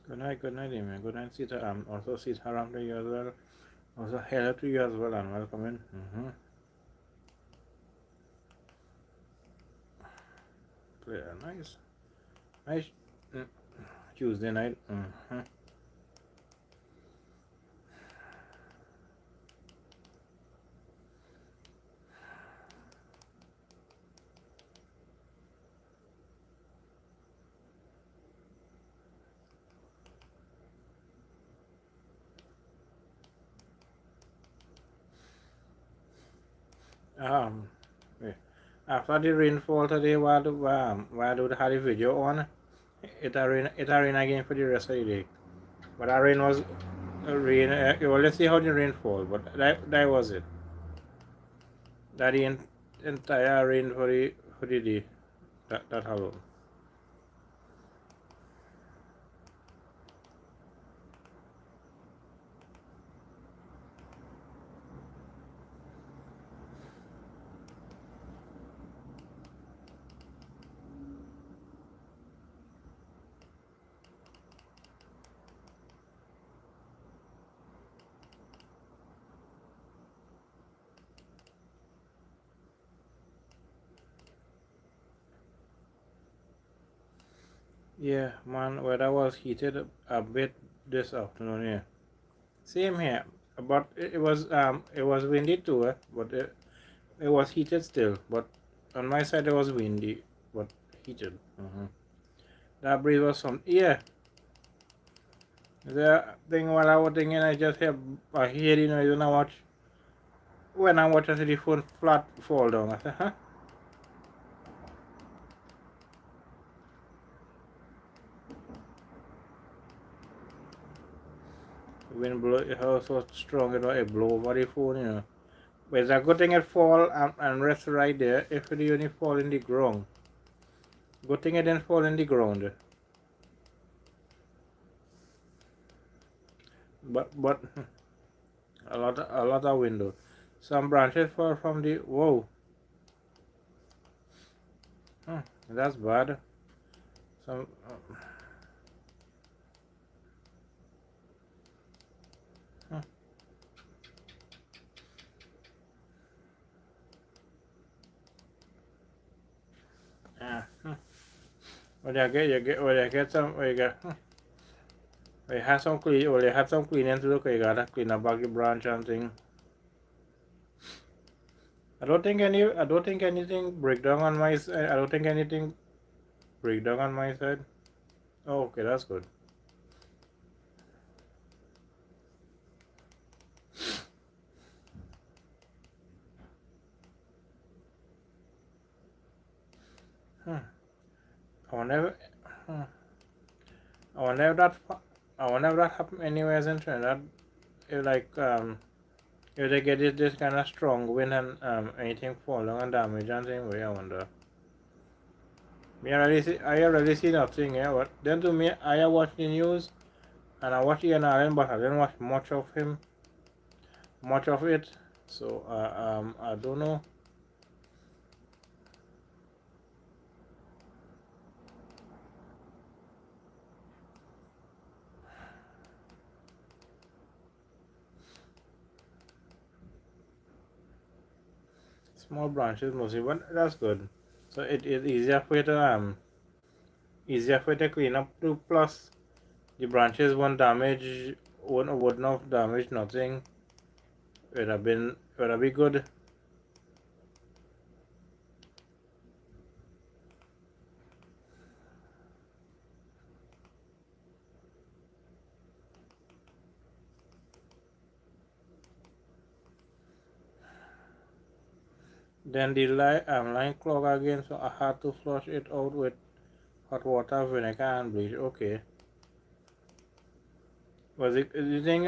good night, Amy. Good night, Sita. Also Sitaram to you as well. Also hello to you as well and welcome in. Nice, nice Tuesday night. Um, eh, After the rainfall today, while do have the video on, it a rain again for the rest of the day. But that rain was rain. Well, let's see how the rain fall. But that was it. That the entire rain for the day. That alone. Yeah, man, weather was heated a bit this afternoon. Yeah, same here. But it was windy too. But it was heated still. But on my side it was windy, but heated. That breeze was some. Yeah, the thing while I was thinking, I just have I hear when I watch I see the phone flat fall down. I said, huh? The wind blow. It was so strong. It blow over the phone. But it's a good thing it fall and rest right there. If it only fall in the ground. Good thing it didn't fall in the ground. But a lot of window. Some branches fall from the whoa. That's bad. Some uh, when you get some we have some clean or you have some cleaning to look you gotta clean up back the branch and thing. I don't think anything break down on my side. I don't think anything break down on my side. Oh, okay, that's good. Hmm. I wonder if, hmm. I wonder if that I wonder if that happen anywhere in Trinidad. If if they get this kind of strong wind and anything falling and damage and thing, I wonder. I already see nothing. Yeah, but then to me, I watch the news and I watch Ian Allen, but I didn't watch much of it. So I don't know. Small branches mostly, but that's good. So it is easier for it to clean up too. Plus the branches won't have damaged nothing. Would have been good. Then the line clogged again, so I had to flush it out with hot water, vinegar, and bleach. Okay. Was it the thing?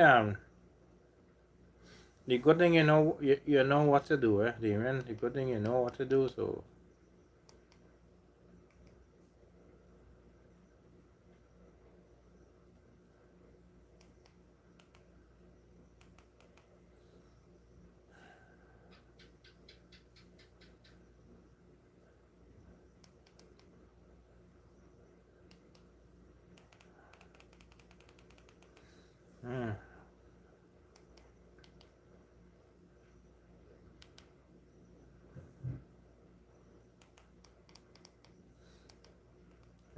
The good thing you know what to do, Damien. The good thing you know what to do. So Mm.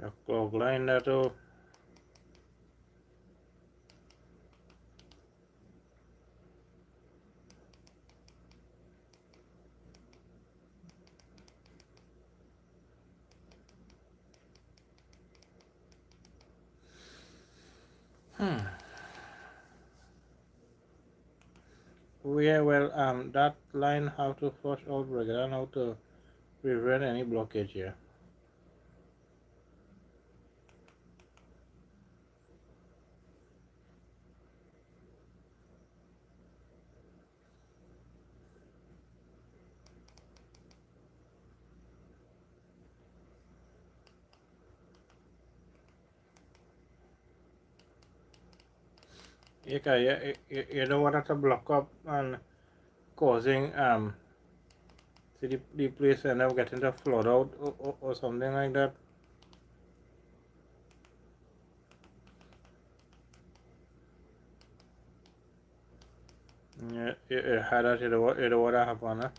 A clock line that too. Yeah, well, that line have to flush out regular now to prevent any blockage here. You don't want it to block up and causing see the place end up getting the flood out or something like that. Yeah, you had that, you don't want to happen, huh?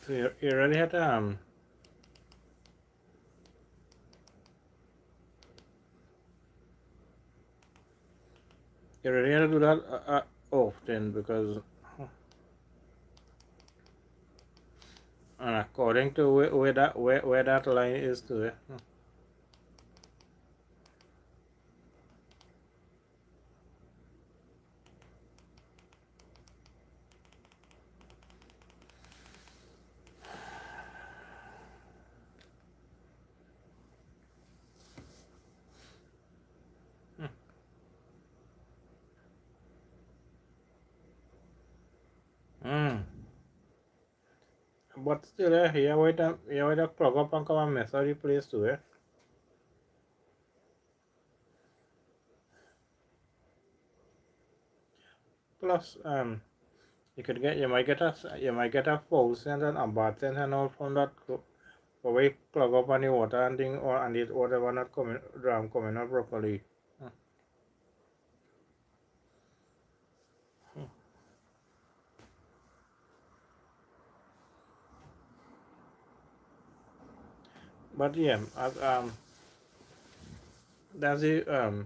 So you really had to you really had to do that often because according to where that line is to it. Mm. But still, here where the plug up and come and mess up the place too, eh? Plus, you might get a foul scent and a bad scent and all from that way plug up on the water and thing or and the water one not coming out properly. But yeah, that's the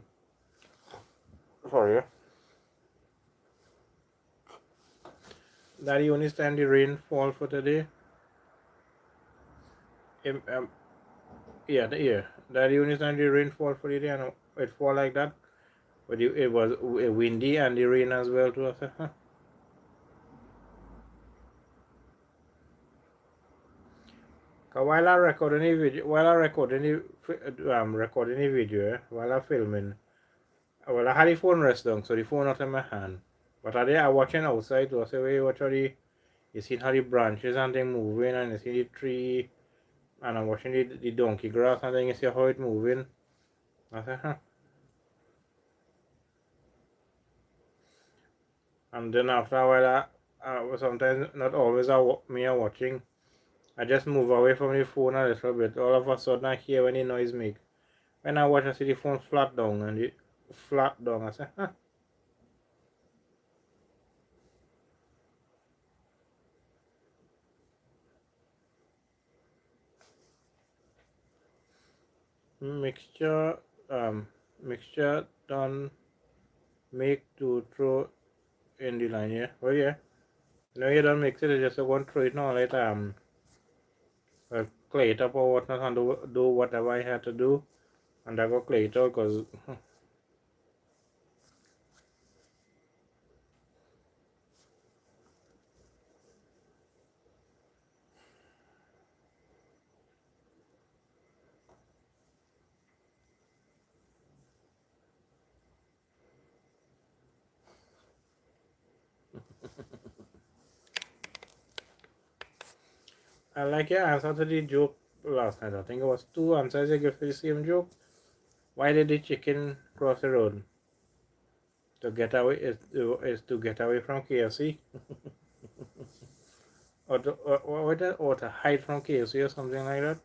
sorry, that the only time the rainfall for today. Um, um, yeah, that the only time the rainfall for today and it fall like that. But it was windy and the rain as well too. I said, huh. While I recording the video, while I filming, well, I had the phone rest down, so the phone not in my hand. But I watching outside to say, wait, watch how you see how the branches and thing moving, and you see the tree, and I'm watching the donkey grass, and then you see how it moving. I said, huh. And then after a while, sometimes not always me are watching. I just move away from the phone a little bit. All of a sudden, I hear when the noise make. When I watch, I see the phone flat down, and it flat down. I say, huh. Mixture, mixture done make to throw in the line, yeah. Oh yeah. No, you don't mix it. You just go and throw it now, like clay it up or whatnot, and do whatever I had to do, and I go clay it out because I like your answer to the joke last night. I think it was two answers you give for the same joke. Why did the chicken cross the road? To get away is to get away from KFC, or to hide from KFC or something like that.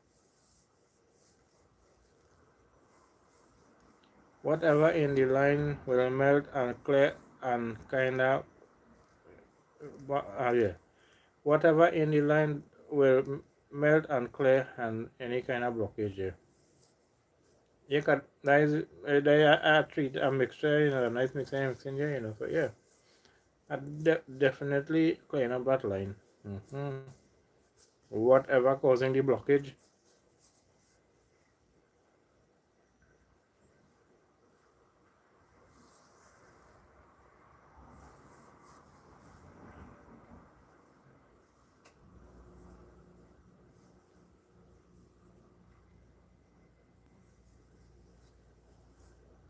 Whatever in the line will melt and clear and kinda yeah. Whatever in the line will melt and clear and any kind of blockage here. You can they are treat a mixture, a nice mixing here, So yeah, I definitely clean up that line. Mm-hmm. Whatever causing the blockage.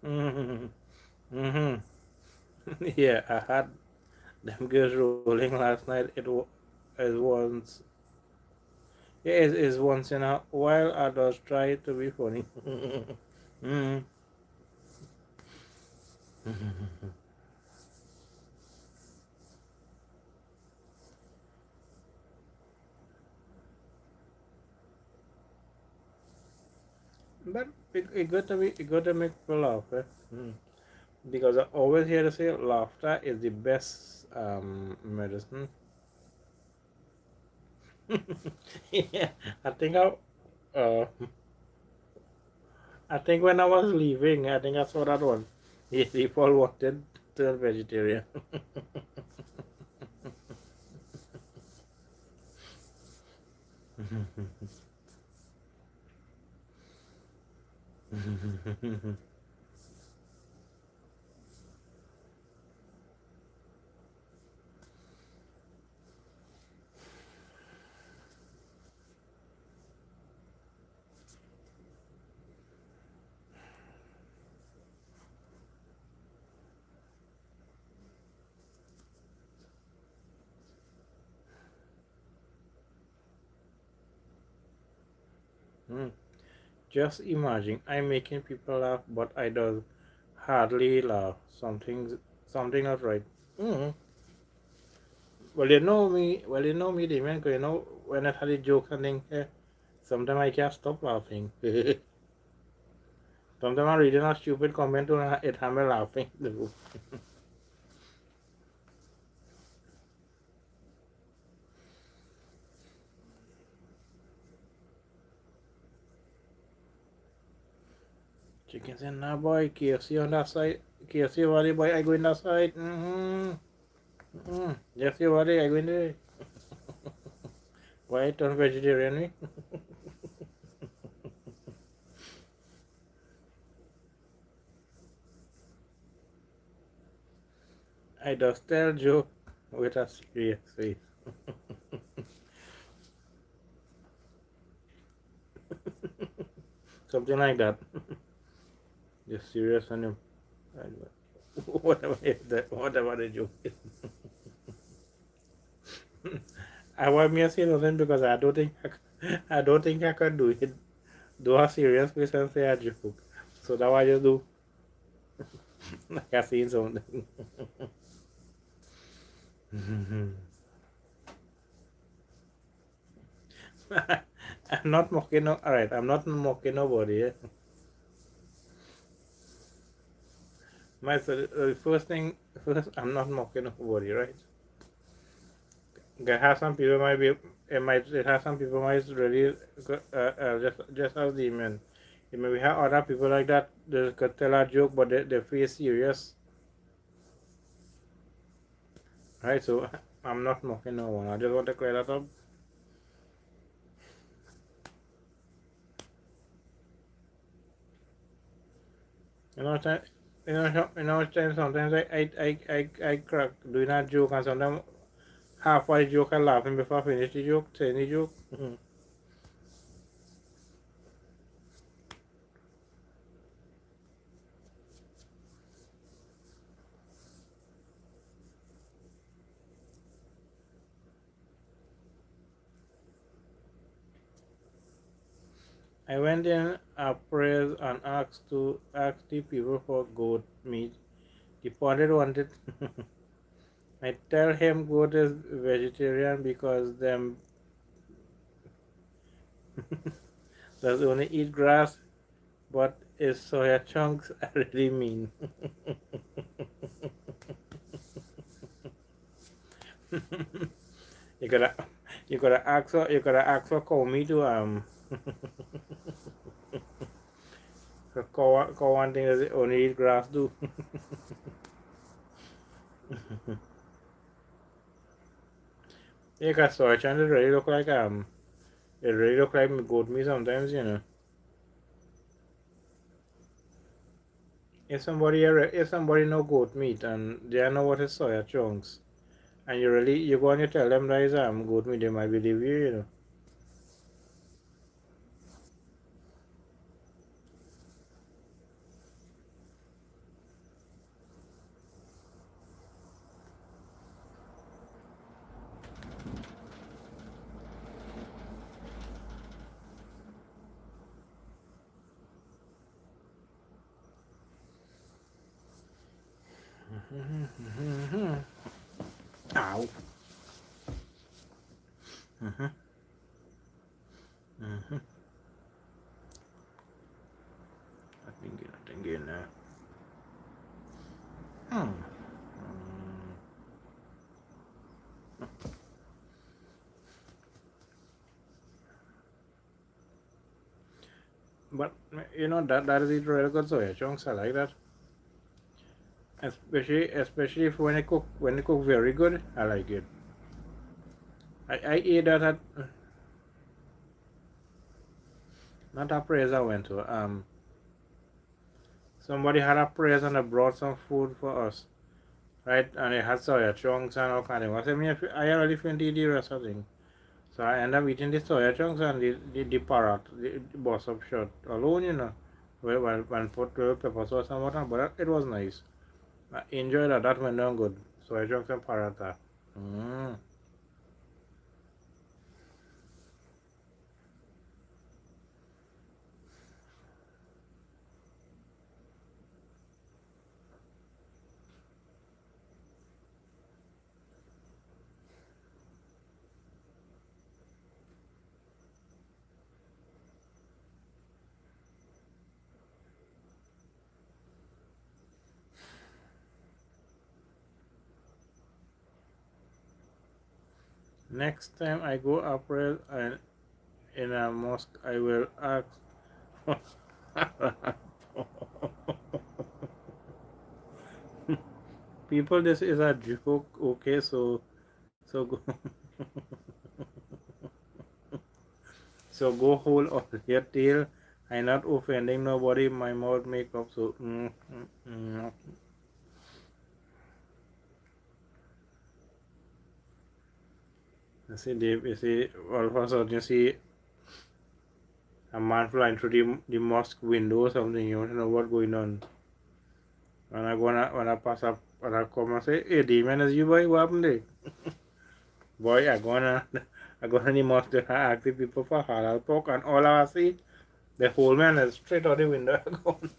Mm-hmm. Mm-hmm. Yeah, I had them girls rolling last night. It once yeah, it is once in a while I just try to be funny. Mm-hmm. But it got to make people laugh, eh? Mm. Because I always hear to say laughter is the best medicine. Yeah, I think uh, I think when I was leaving, I think I saw that one. Yeah, people wanted to turn vegetarian. Mm. Just imagine, I'm making people laugh, but I do hardly laugh. Something not right. Mm. Well, you know me. Well, you know me, Damien. 'Cause when I had a joke and thing, sometimes I can't stop laughing. Sometimes I'm reading a stupid comment and it has me laughing. Chicken said, nah, boy, KFC on that side. KFC worry, boy, I go in that side. Mm-hmm. Mm-hmm. Just you worry, I go in there. Why I turn vegetarian? Me? I just tell joke with a serious face. Something like that. Just serious on him. Whatever is that, whatever the joke is. I want me to say nothing because I don't think I can do it. Do a serious face and say a joke. So that's what I just do. Like I seen something. I'm not mocking no. Alright, I'm not mocking nobody. First thing first, I'm not mocking nobody, right? There have some people might be it has some people might really just as the man. It maybe have other people like that they could tell a joke but they feel serious, right? So I'm not mocking no one. I just want to clear that up. You know, sometimes I crack doing a joke and sometimes halfway joke I laughing before I finish the joke, saying the joke. I went in a praise and asked the people for goat meat. The pundit wanted. I tell him goat is vegetarian because them does only eat grass, but his soya chunks are really mean. you gotta you gotta ask for cow meat to cow one thing is only eat grass do. Yeah, cause soya chunks really look like it really look like goat meat sometimes, you know. If somebody know goat meat and they know what is soya chunks, and you go and you tell them that is goat meat, they might believe you, you know. Ow. Mm-hmm. Mm-hmm. I think in there. Hmm. But you know that is it real good soya chunks. I like that, especially if when they cook very good. I like it. I ate that at not a place I went to. Somebody had a place and they brought some food for us, right? And they had soya chunks and all kind of. I said, me, I already finished the rest of thing. So I ended up eating the soya chunks and the parrot, the boss up shot alone, you know. When put little pepper sauce and whatnot, but it was nice. I enjoyed that. That went down good. Soya chunks and parrot. Mm. Next time I go April and in a mosque, I will ask. People, this is a joke. Okay, so go, so go hold on your tail. I'm not offending nobody. My mouth make up. So You see, Dave. You see, all of a sudden you see a man flying through the mosque window or something. You want to know what's going on. When I pass up and I come and say, "Hey, demon, is you boy? What happened there?" Boy, I gonna the mosque to ask the people for halal pork, and all I see, the whole man is straight out the window gone.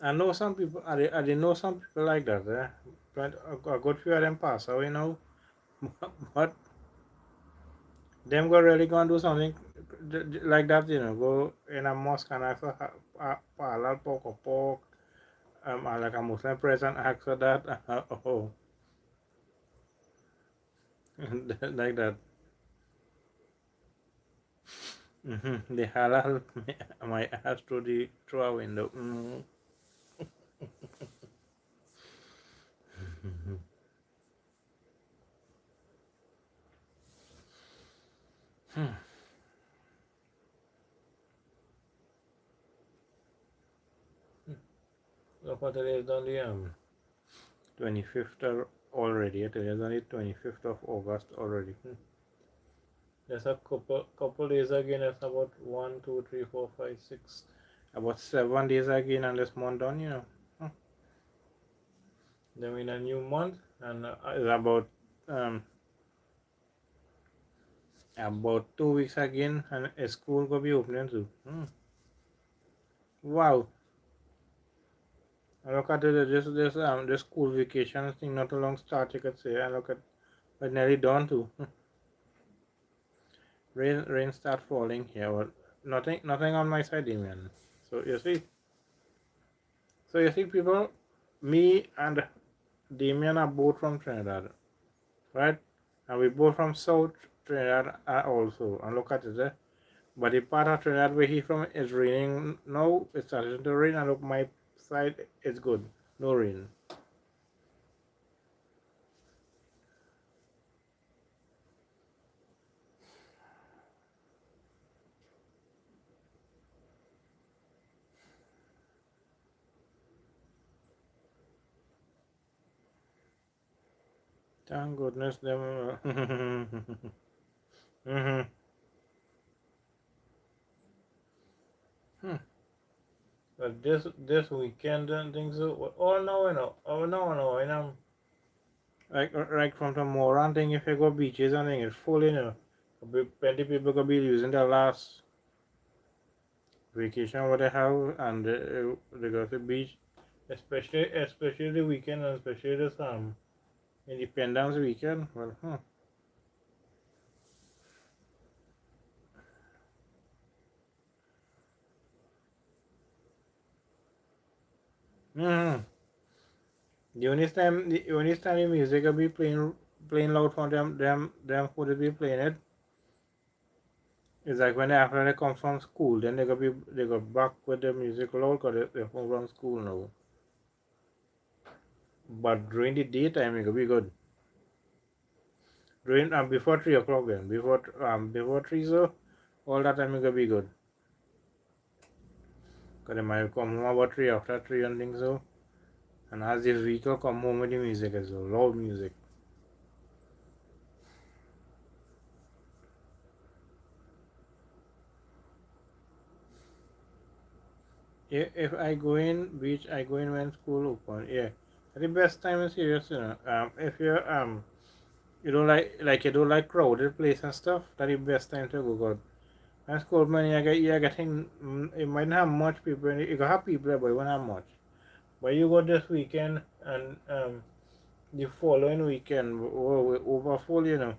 I know some people. I didn't know some people like that. But a good few of them pass away now. But them go really gonna do something like that, you know. Go in a mosque and ask for halal pork or pork. And like a Muslim person ask for that. Oh, like that. The halal my ass through a window. Look what today is on the 25th already. Today is on the 25th of August already. There's a couple days again. It's about 1, 2, 3, 4, 5, 6, about 7 days again, and this month done. Then we in a new month, and it's about 2 weeks again, and a school will be opening too. Wow! I look at this school vacation thing not too long start. You could say, I look at, but nearly done too. Rain start falling here, but nothing on my side, man. So you see, people, me and Damien are both from Trinidad, right? And we both from South Trinidad also. And look at it there. But the part of Trinidad where he from is raining now. It's starting to rain, and look, my side is good, no rain. Thank goodness them. mm-hmm. But this weekend and things. Oh no, I know. Oh no, I know. Like from tomorrow and thing, if you go beaches and thing, it's full, Plenty people gonna be using their last vacation what they have, and they go to the beach, especially the weekend, and especially this Independence weekend. Well, mm-hmm. The only time the music will be playing loud for them who will be playing it. It's like when after they come from school, then they go back with the music loud because they come from school now. But during the daytime, it will be good. During before 3 o'clock, then before 3, so all that time it will be good. Because they might come home about 3 after 3 and things so. And as the vehicle come home with the music as well, loud music. If I go in beach, I go in when school open. Yeah, the best time is serious, if you don't you don't like crowded place and stuff, that's the best time to go. God, when school money, you're getting it might not have much people. You can have people there, but you won't have much. But you go this weekend and the following weekend over full.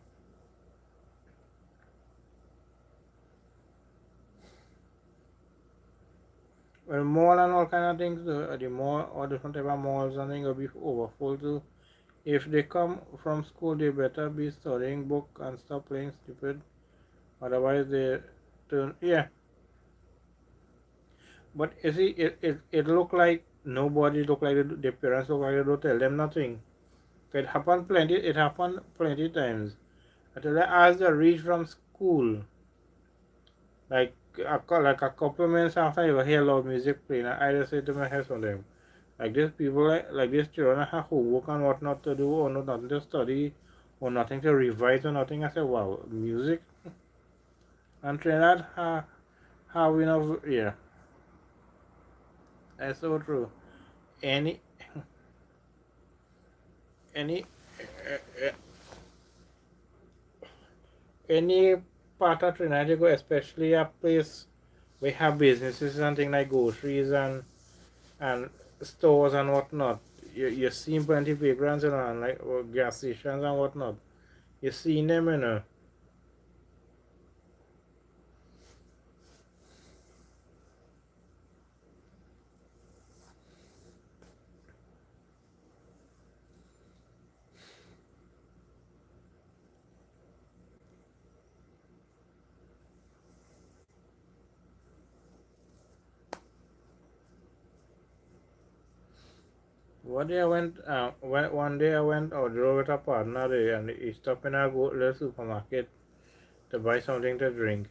Well, mall and all kind of things, the mall or different type of malls and things will be over full too. If they come from school, they better be studying book and stop playing stupid. Otherwise, they turn, yeah. But you see, it look like nobody look like the parents look like they don't tell them nothing. It happened plenty. It happened plenty times. Until as they reach from school, like like a couple minutes after you hear loud music playing, I just say to my husband, them like these people, like these children have homework and what not to do, or not nothing to study, or nothing to revise, or nothing. I said, wow, music and Trinidad have enough. Yeah, that's so true. Any any uh, any part of Trinidad you go, especially a place we have businesses and things like groceries and stores and whatnot. You see plenty of vagrants, and like gas stations and whatnot. You see them. One day I went out drove with a partner there, and he stopped in a go little supermarket, to buy something to drink.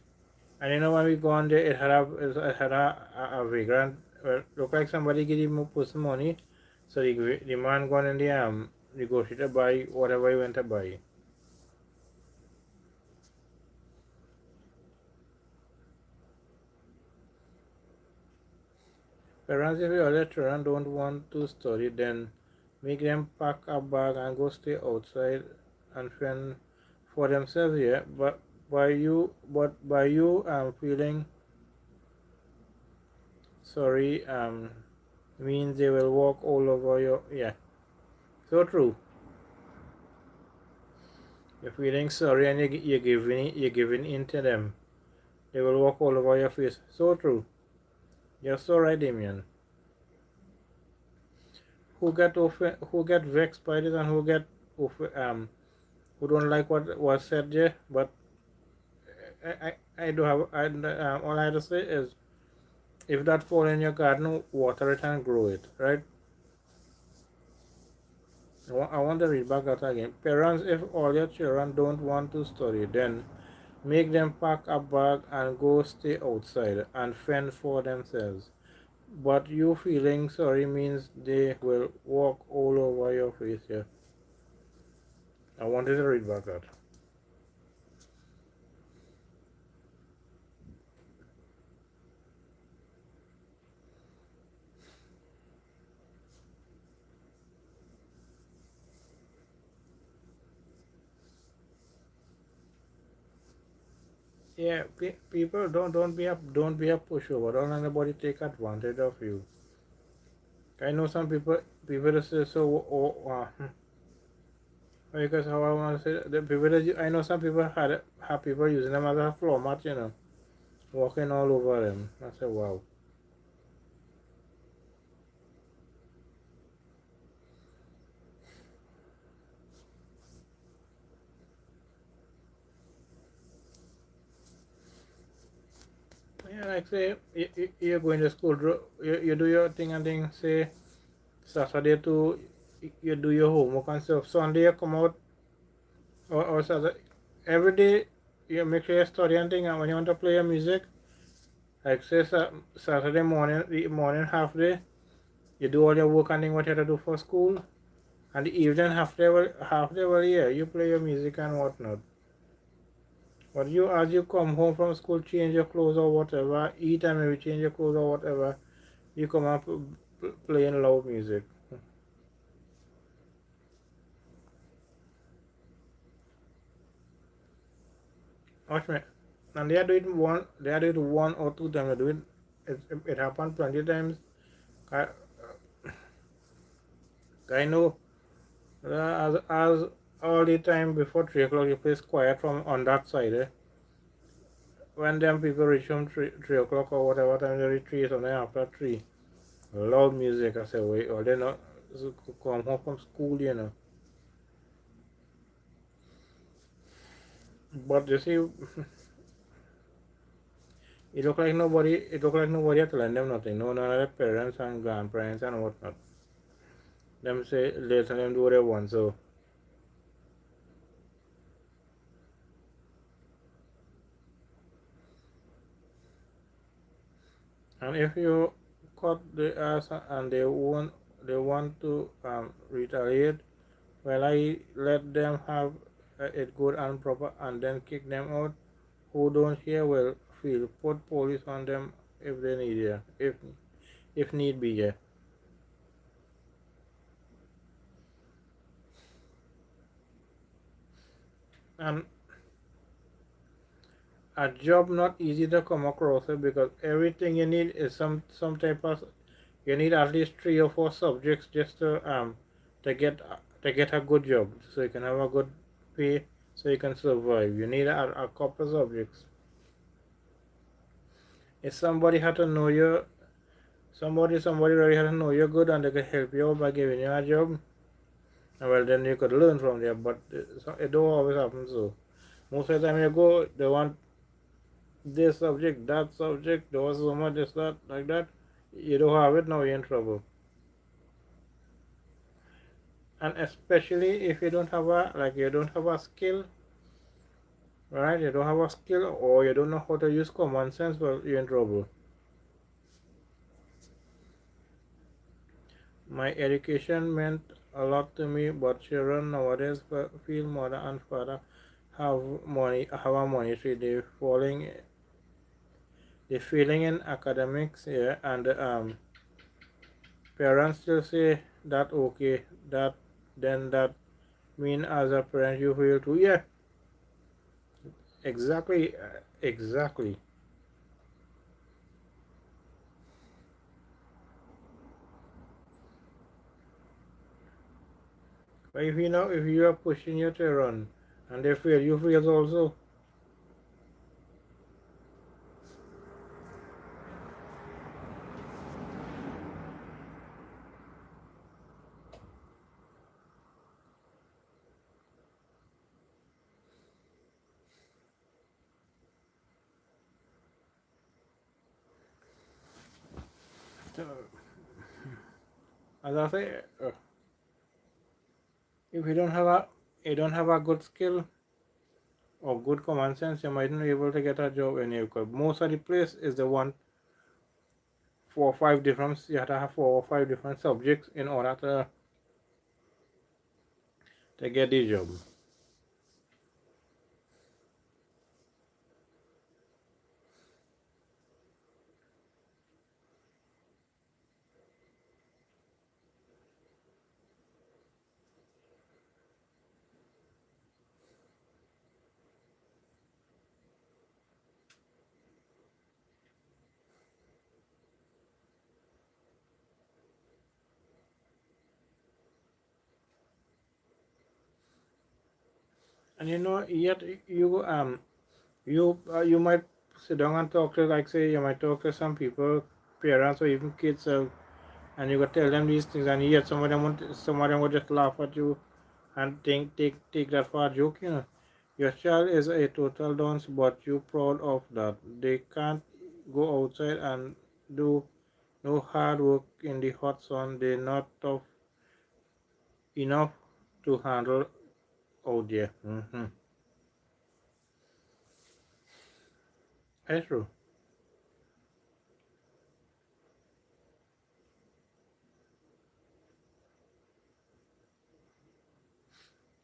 And you know when we go on there, it had a vagrant. Look like somebody give him some money, so the man gone in the negotiate to buy whatever he went to buy. Parents, if your children don't want to study, then make them pack a bag and go stay outside and fend for themselves. Yeah, but by you feeling sorry means they will walk all over your, yeah. So true. You're feeling sorry and you're giving in to them. They will walk all over your face. So true. You're so right, Damien. Who get vexed by this and who don't like what was said there. But I do have all I have to say is if that fall in your garden, water it and grow it, right? I want to read back that again. Parents, if all your children don't want to study, then make them pack a bag and go stay outside and fend for themselves. But you feeling sorry means they will walk all over your face here. I wanted to read back that. Yeah, people don't be a pushover. Don't let anybody take advantage of you. I know some people that say so. Because how I want to say the people that I know some people have people using them as a floor mat, walking all over them. I say wow. Yeah, like say you're going to school, you do your thing and thing. Say Saturday to you do your homework and stuff. Sunday you come out or Saturday. Every day you make sure you study and thing. And when you want to play your music, like say Saturday morning, the morning half day, you do all your work and thing what you have to do for school. And the evening half day, well, yeah, you play your music and whatnot. But you, as you come home from school, change your clothes or whatever, eat and maybe change your clothes or whatever, you come up playing loud music. Watch me. And they are doing one or two times. They do it happened plenty times. I, I know as all the time before 3 o'clock, you place quiet from on that side. When them people reach home 3 o'clock or whatever time they reach 3, something after 3. Loud music, I say, wait, or they not come home from school. But you see, it look like nobody had telling them nothing. No, none of their parents and grandparents and whatnot. Them say let them do what they want. So, and if you cut the ass and they want to retaliate, well, I let them have it good and proper, and then kick them out. Who don't hear will feel put police on them if they need it, if need be. Yeah. And a job not easy to come across because everything you need is some type of, you need at least 3 or 4 subjects just to get a good job so you can have a good pay so you can survive. You need a couple of subjects. If somebody had to know you, somebody really had to know you're good and they could help you out by giving you a job, well then you could learn from there. But it don't always happen. So most of the time you go, they want this subject, that subject, there was so much, this, that, like that. You don't have it, now you're in trouble. And especially if you don't have a skill, right? You don't have a skill or you don't know how to use common sense, well, you're in trouble. My education meant a lot to me, but children nowadays feel mother and father have a monetary. They failing in academics, yeah, and parents still say that okay, that then that mean as a parent you feel too. Yeah, exactly, exactly. But if you know if you are pushing your children and they fail, you fail also. So, as I say, if you don't have a good skill or good common sense, you might not be able to get a job anywhere. Because most of the place is the one 4 or 5 different. You have to have 4 or 5 different subjects in order to get the job. And you know, yet you might sit down and talk to, like say you might talk to some people, parents or even kids, and you could tell them these things, and yet some of them would just laugh at you and take that for a joke. You know, your child is a total dunce, but you proud of that. They can't go outside and do no hard work in the hot sun. They're not tough enough to handle out there. That's true.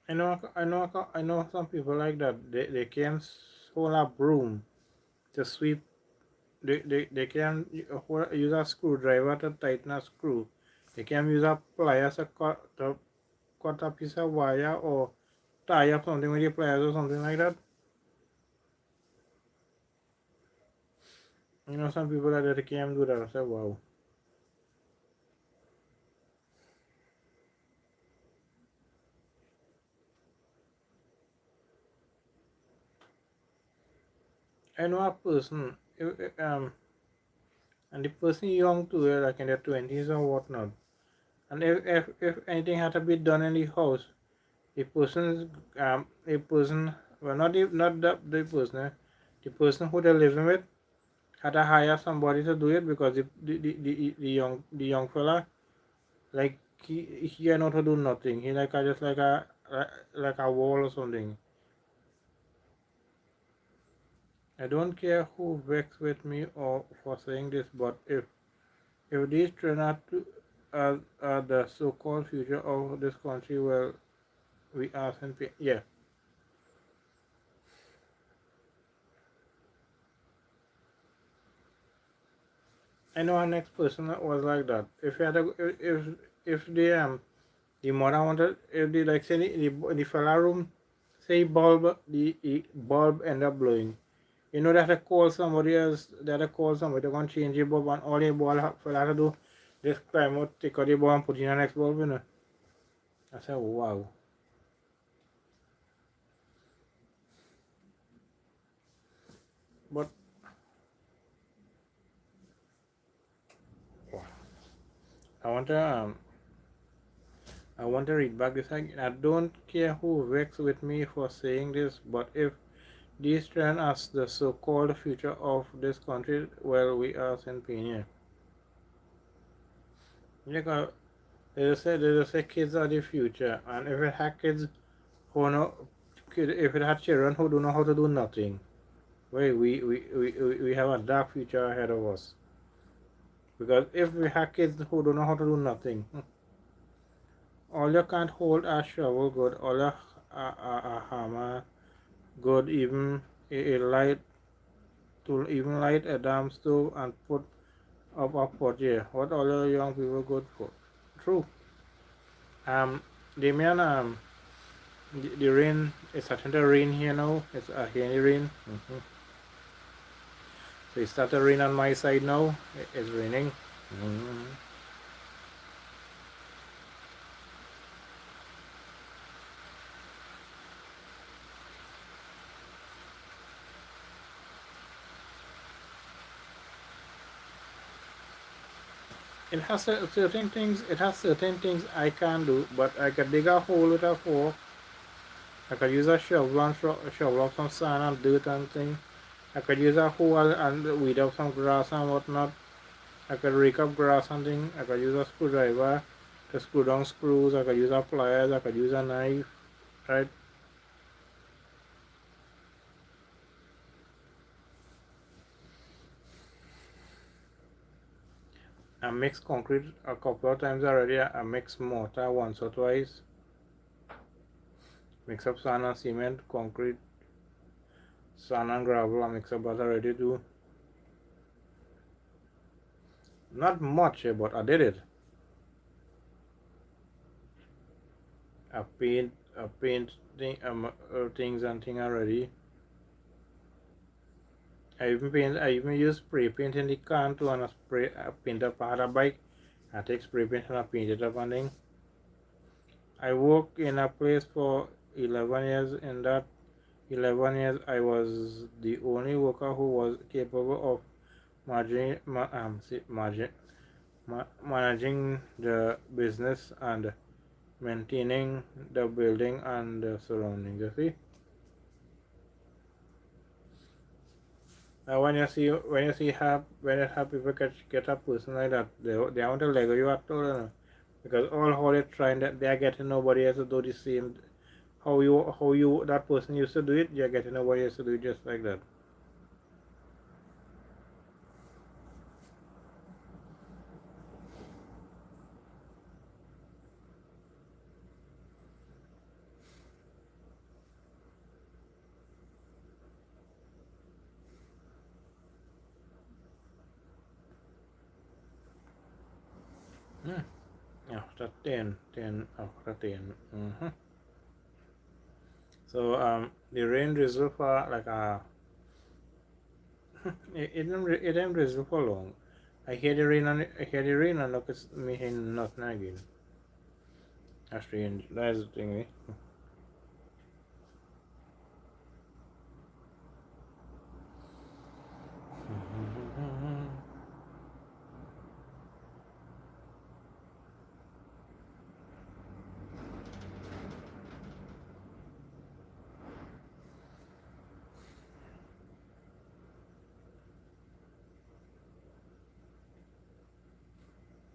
I know some people like that. They can hold a broom to sweep. They can use a screwdriver to tighten a screw. They can use a pliers to cut a piece of wire or tie up something with the pliers or something like that. You know, some people that they can do that. I say, wow. I know a person, and the person young too, like in their 20s or whatnot. And if anything had to be done in the house, a person, well, not the person, the person who they're living with had to hire somebody to do it because the young fella, like he know to do nothing. He like just like a wall or something. I don't care who vex with me or for saying this, but if these turn out to the so-called future of this country, well, we are simply, yeah. I know our next person that was like that. If you had a, if the mother wanted, if the like say the fella room, say the bulb end up blowing. You know that I call somebody else, that I call somebody to go and change the bulb, and all the bulb fella to do this climb out, take out the bulb and put in the next bulb, you know. I said, wow. But I want to I want to read back this again. I don't care who vexes with me for saying this, but if these trend as the so-called future of this country, well, we are in pain here. Like, they just say kids are the future, and if you have kids who know if it had children who don't know how to do nothing, we have a dark future ahead of us. Because if we have kids who don't know how to do nothing, all you can't hold a shovel good, all a hammer good, even a light to even light a damn stove and put up a pot here. What all the young people good for? True. Damian, the rain is starting to rain here now. It's a heavy rain. So it started to rain on my side now. It's raining. It has certain things. It has certain things I can do, but I could dig a hole with a fork. I could use a shovel and shovel up some sand and dirt and thing. I could use a hoe and weed up some grass and whatnot. I could rake up grass and thing. I could use a screwdriver to screw down screws. I could use a pliers. I could use a knife. Right? I mixed concrete a couple of times already. I mixed mortar once or twice. Mix up sand and cement, concrete, sand and gravel. I mix up that already too. Not much, but I did it. I paint things and thing already. I even use spray paint in the can too, and I paint up part of the bike. I take spray paint and I paint it up and thing. I worked in a place for 11 years. In that 11 years, I was the only worker who was capable of managing the business and maintaining the building and the surroundings. You see. Now when you have people get a person like that, they want to Lego you at all, because all how they're trying that they are getting nobody else to do the same. How you that person used to do it, you're getting nobody else to do it just like that. After 10 after 10. So the rain drizzle for like it didn't drizzle for long. I hear the rain and look it's me hearing nothing again. That's strange. That's the thing, eh?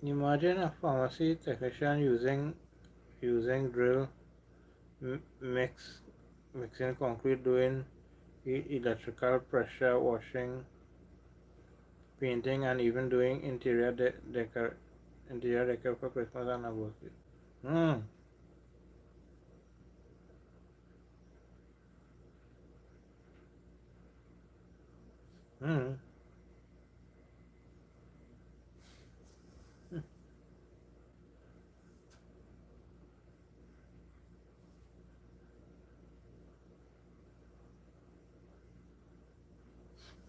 Imagine a pharmacy technician using drill, mixing concrete, doing electrical pressure washing, painting, and even doing interior decor for Christmas and anniversary. Hmm. Hmm.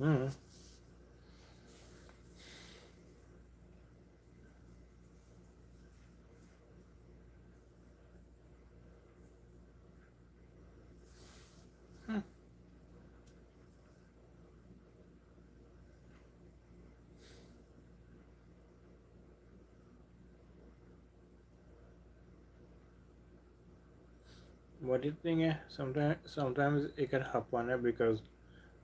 Hmm. What do you think? Sometimes it can happen because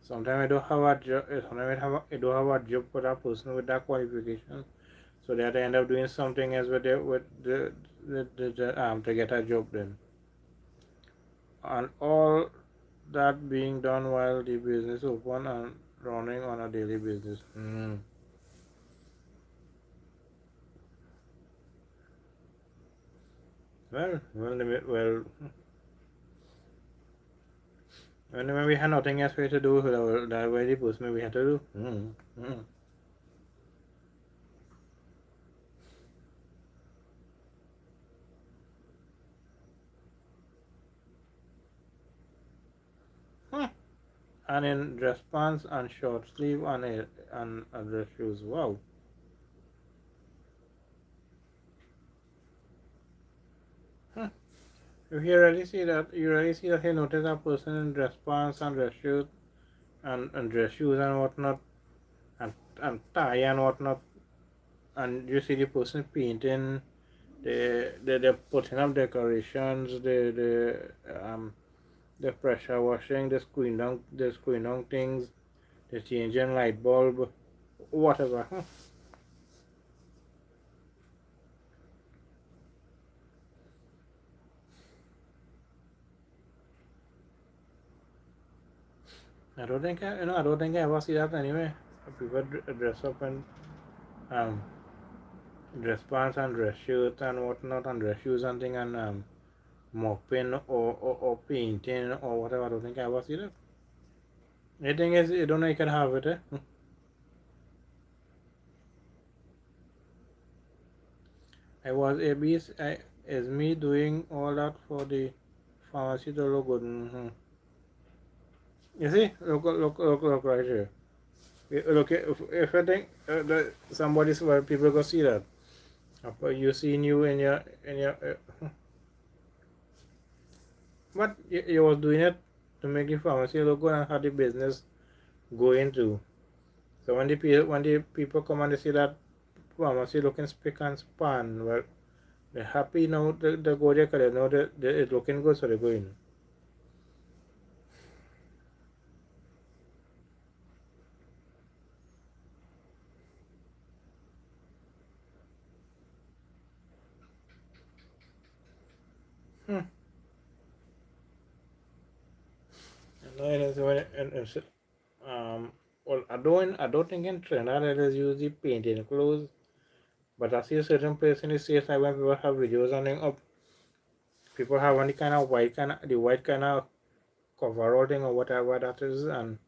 sometimes I don't have a job. Sometimes I don't have a job for that person with that qualification, so that I end up doing something else with the to get a job then. and all that being done while the business open and running on a daily basis. Well, when we had nothing else to do, that way the post we had to do. And in dress pants and short sleeve and dress shoes. Wow. You really see that he notice a person in dress pants and dress shoes and dress shoes and whatnot and tie and whatnot, and you see the person painting, they're putting up decorations, the pressure washing, the screen down things, the changing light bulb, whatever. I don't think I ever see that anyway. People dress up in um dress pants and dress shirts and whatnot and dress shoes and thing and mopping or painting or whatever. I don't think I ever see that. The thing is, you don't know you can have it. I was a beast. Is me doing all that for the pharmacy to look good. You see, look right here. Look, if I think somebody's well, people go see that. You seen you in your but you was doing it to make the pharmacy look good and have the business going too. So when the people come and they see that pharmacy looking spick and span, well, they're happy now. They go there because they know that it's looking good, so they go in. Hmm. Well, I don't think in Trinidad it is usually painting clothes, but I see a certain place in the States like when people have videos on them up, people have any kind of the white kind of coverall thing or whatever that is, and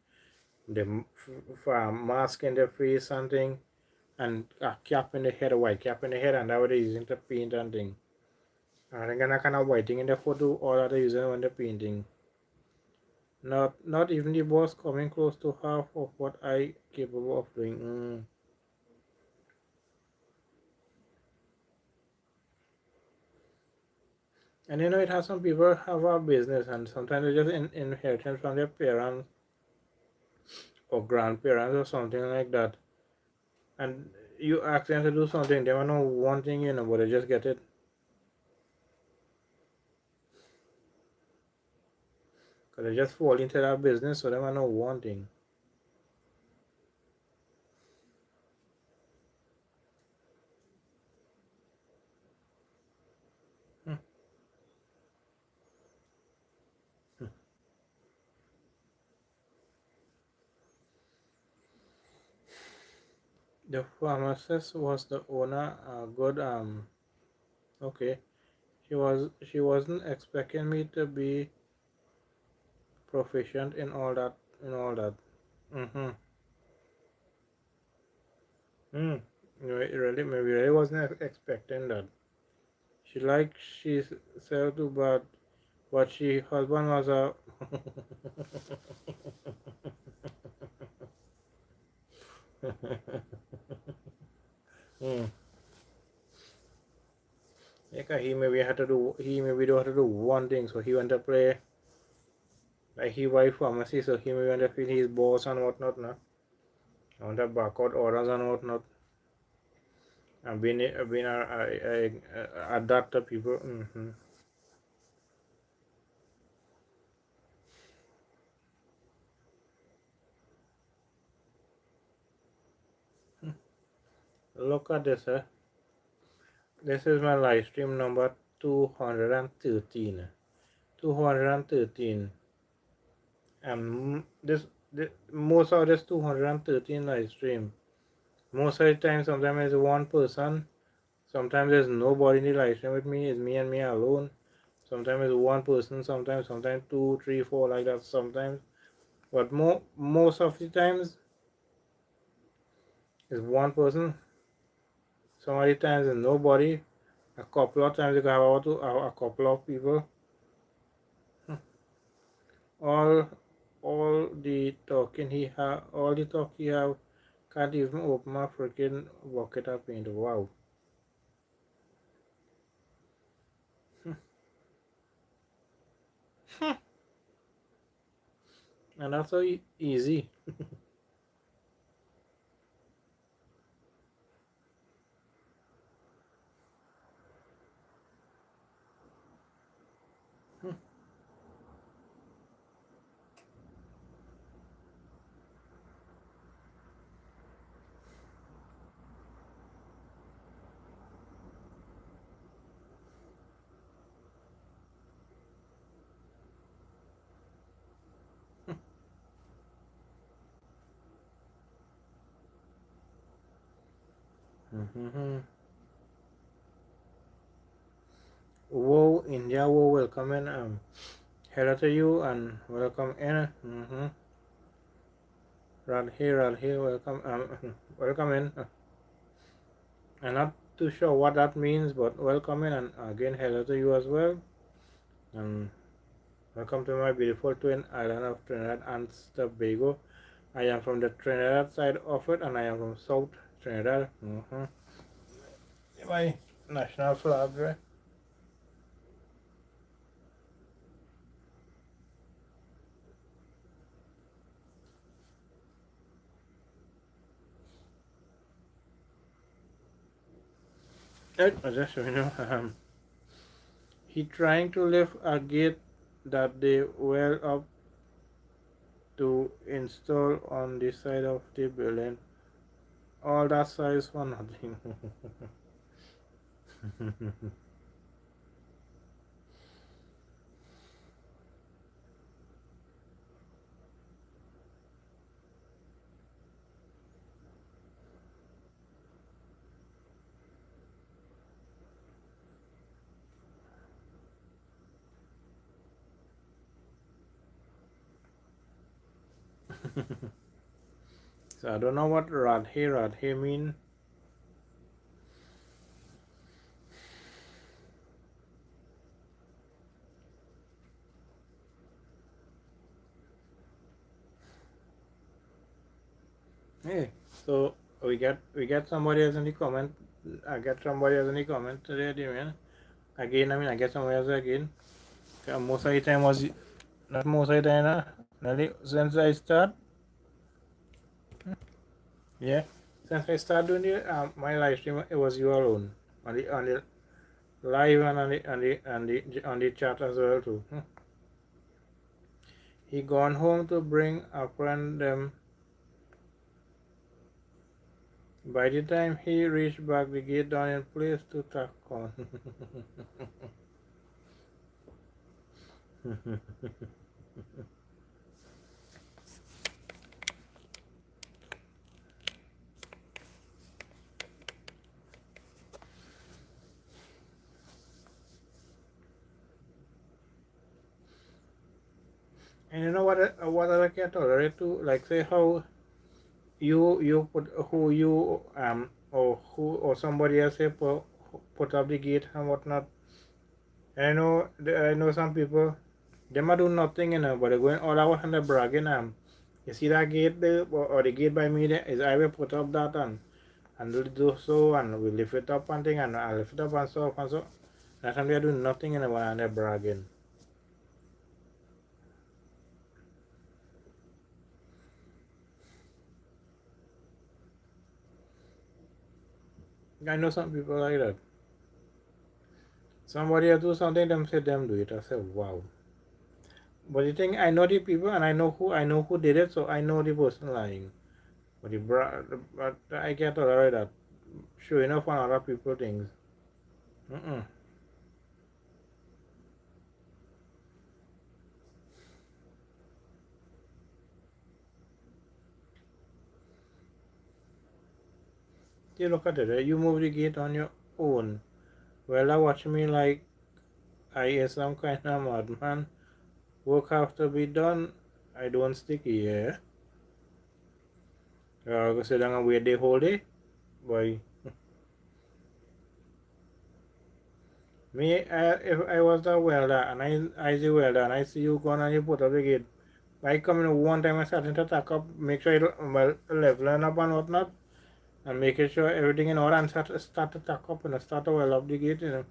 the mask in their face something, and a cap in the head, a white cap in the head, and that what they're using to paint and thing. I think that kind of white thing in the photo, all that they're using when they're painting. Not even the boss coming close to half of what I capable of doing. And you know, it has some people have a business, and sometimes they just inherit it from their parents or grandparents or something like that. And you ask them to do something, they want to know one thing, but they just get it. Because they just fall into that business, so they want to know one thing. Hmm. The pharmacist was the owner, good, okay. She wasn't expecting me to be proficient in all that. Mm-hmm. Mm. Maybe really wasn't expecting that. She said to, but she husband was a. Hmm. Yeah, he maybe do have to do one thing, so he went to play like he wife pharmacy, so he maybe went to feel his boss and whatnot, no? On the barcode orders and whatnot. And being adapt to people. Mm-hmm. Look at this, eh? This is my live stream number 213. 213. This most of this 213 live stream. Most of the time, sometimes it's one person. Sometimes there's nobody in the live stream with me. It's me and me alone. Sometimes it's one person. Sometimes two, three, four like that. Sometimes, but most of the times it's one person. Some of the times it's nobody. A couple of times you can have a couple of people. All all the talking he have, all the talk he have, can't even open my freaking bucket of paint. Wow. And that's so easy. Whoa, India, whoa, welcome in. Hello to you and welcome in. Radhe, welcome. Welcome in. I'm not too sure what that means, but welcome in, and again, hello to you as well. And welcome to my beautiful twin island of Trinidad and Tobago. I am from the Trinidad side of it, and I am from South Trinidad. My national flag, right? I just he trying to lift a gate that they well up to install on the side of the building. All that size for nothing. So I don't know what Radhe mean. Hey, so we get somebody else in the comment. I get somebody else in the comment today, man. Again, I get somebody else again. Most of the time was not most of the time, since I start. Yeah, since I started doing my live stream, it was you alone on the live and on the chat as well too. He gone home to bring a friend them. By the time he reached back, the gate down in place to tack on. And you know what I can tolerate too, like say how you put who you or who or somebody else say put up the gate and whatnot. And I know some people they might do nothing, but they're going all out and they're bragging. You see that gate there, or the gate by me there is I will put up that and do so, and we lift it up and thing, and I lift it up and so up and so. That time they're doing nothing, and they're bragging. I know some people like that. Somebody else do something, them say them do it. I say wow. But the thing, I know the people and I know who did it, so I know the person lying. But but I can't tolerate that. Showing off on other people things. Mm-mm. You look at it, you move the gate on your own. Well, I watch me like I is some kind of madman. Work have to be done. I don't stick here. Go sit down and wait the whole day. Boy. Me, if I was the welder and I the welder and I see you going and you put up the gate, I come in one time and starting to tack up, make sure it well leveling up and whatnot, and making sure everything in order and start to tack up and start to well up the gate, you know.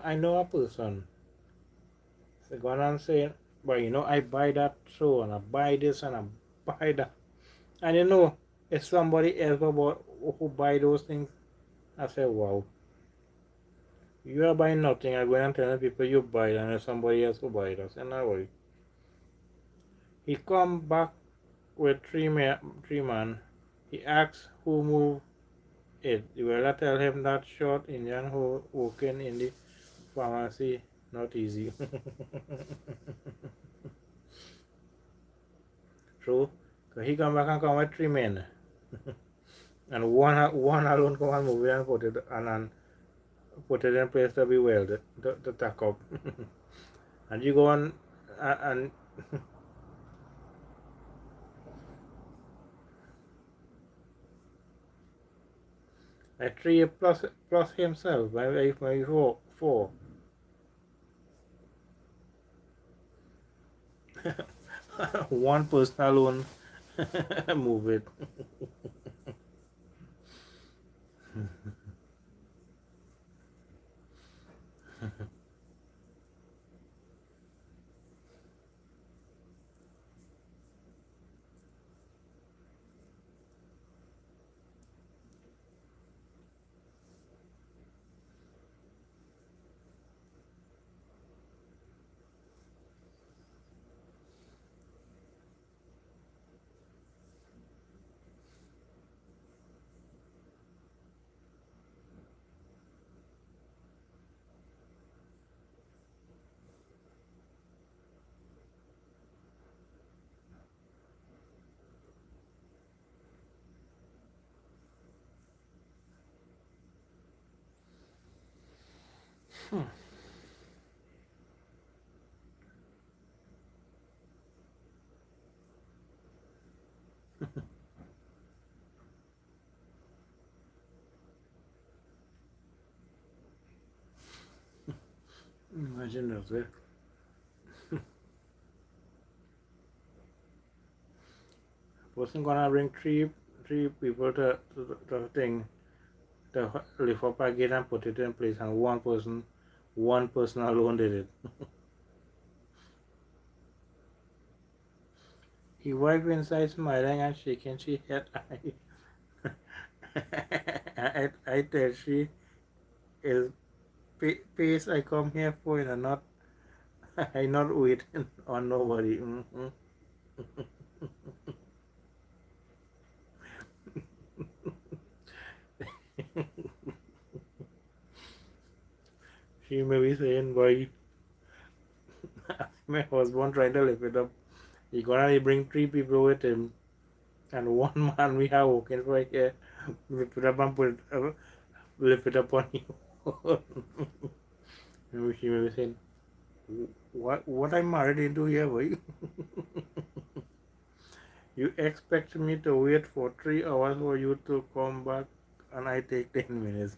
I know a person. So going on saying, but I buy that so and I buy this and I buy that. And if somebody else who buy those things, I say, wow, you are buying nothing. I'm going and telling people you buy it and there's somebody else who buy it. I say, no worry. He come back with three man. He asks who moved it. The welder tell him that short Indian who working in the pharmacy, not easy. True. So he come back and come with three men. And one alone come and move it and put it in place to be welded, to tack up. And you go on and a three plus himself, maybe four. One person alone move it. Imagine that. Person gonna bring three people to the thing to lift up a gate and put it in place, and one person alone did it. He wife inside smiling and shaking she head. I tell she is pace I come here for, not I not waiting on nobody. She may be saying, boy, my husband trying to lift it up. He gonna bring three people with him, and one man we have working for here. Lift it up and lift it up on you. Maybe she may be saying, what I'm married into here, boy? You expect me to wait for 3 hours for you to come back, and I take 10 minutes.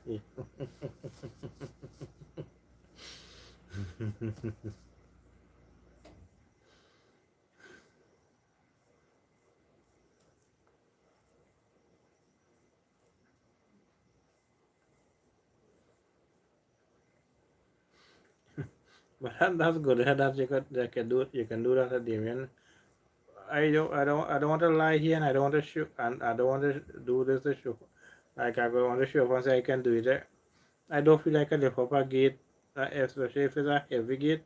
But that's good. That you can do that, Damien. I don't want to lie here, and I don't want to show, and I don't want to do this to show. Like I go want to show up and say I can do it. I don't feel like I lift up a gate, especially if it's a heavy gate.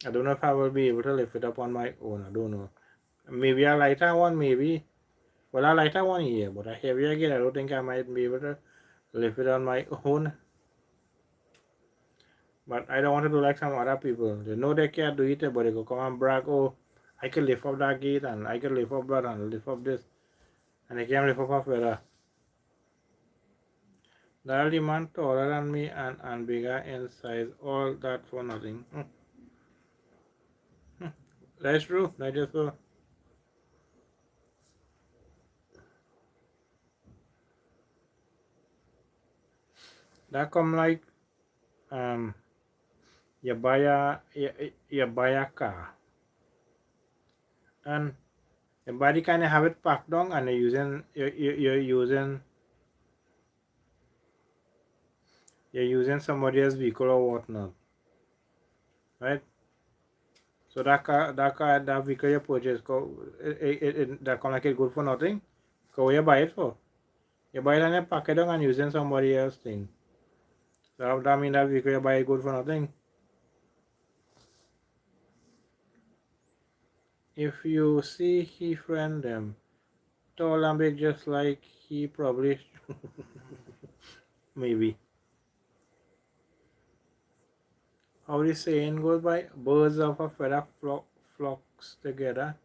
I don't know if I will be able to lift it up on my own. I don't know. Maybe a lighter one, maybe. Well, a lighter one here, but a heavier gate, I don't think I might be able to lift it on my own. But I don't want to do like some other people. They know they can't do it, but they go come and brag, oh, I can lift up that gate and I can lift up that and lift up this. And they can't lift up a feather. The only man taller than me and bigger in size, all that for nothing. That's true. That is so. That come like um you buy a car and your body kind of have it packed down and you're using somebody else's vehicle or whatnot, right? So that vehicle you purchase, that come like it good for nothing. So what you buy it for? You buy it and you pack it down and using somebody else's thing. So that mean that vehicle you buy it good for nothing. If you see he friend them, tall and big just like he probably maybe. How the saying goes by, birds of a feather flocks together.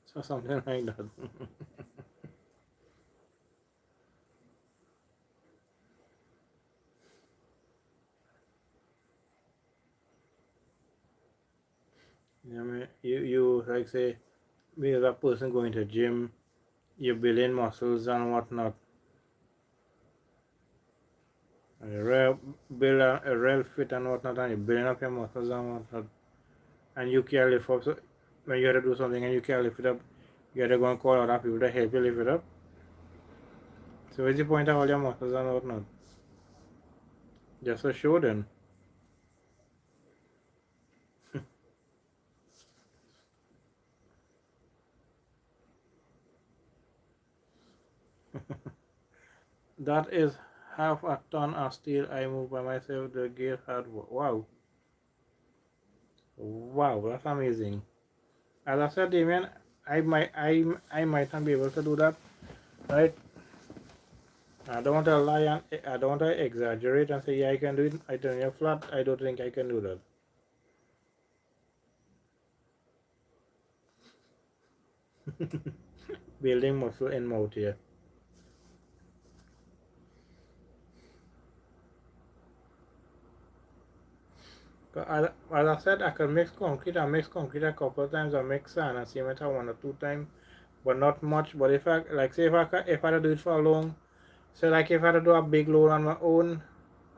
So something like that. I mean, you like say, me as a person going to gym, you're building muscles and whatnot. And you build a real fit and whatnot, and you're building up your muscles and whatnot. And you can't lift up. So when you have to do something and you can't lift it up, you have to go and call other people to help you lift it up. So what's the point of all your muscles and whatnot? Just to show them. That is half a ton of steel I moved by myself. The gear had wow. Wow, that's amazing. As I said, Damien, I might not be able to do that, right? I don't want to lie and I don't want to exaggerate and say yeah I can do it. I turn you flat. I don't think I can do that. Building muscle in mouth here. As I said, I can mix concrete. I mix concrete a couple of times. I mix sand and cement one or two times, but not much. But if I like say if I do it for a long, so like if I do a big load on my own,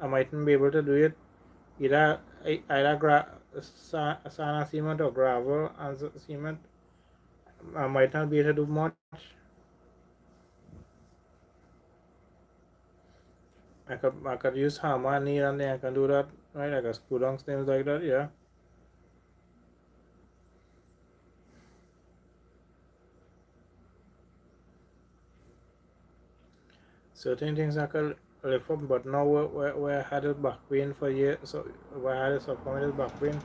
I mightn't be able to do it. Either sand and cement or gravel and cement. I might not be able to do much. I could use hammer and nail and then I can do that, right? I can screw down things like that, yeah. Certain things I could lift up, but now where I had a back pain for years, so where I had a subcommitted back pain,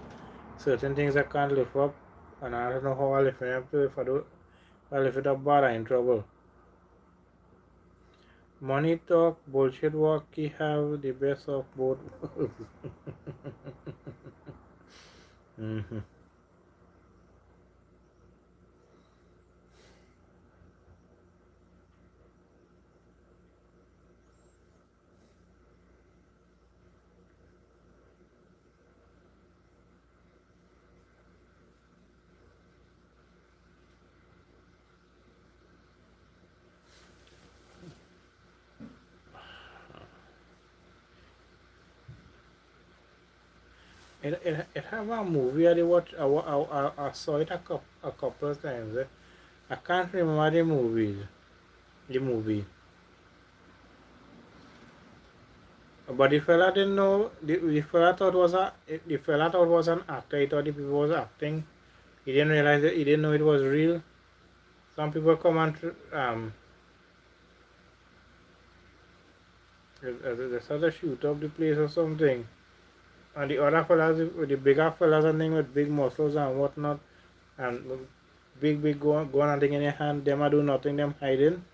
certain things I can't lift up, and I don't know how I lift it up to. If I lift it up bad, I'm in trouble. Money talk, bullshit walk, he have the best of both worlds. Mhm. It have a movie I watch. I saw it a couple of times. I can't remember the movies. The movie. But the fella didn't know. The fella thought was the fella thought was an actor. He thought the people was acting. He didn't realize that. He didn't know it was real. Some people come and they start to shoot up the place or something. And the other fellas, the bigger fellas and things with big muscles and whatnot, and big gun and thing in their hand, them a do nothing, them hiding.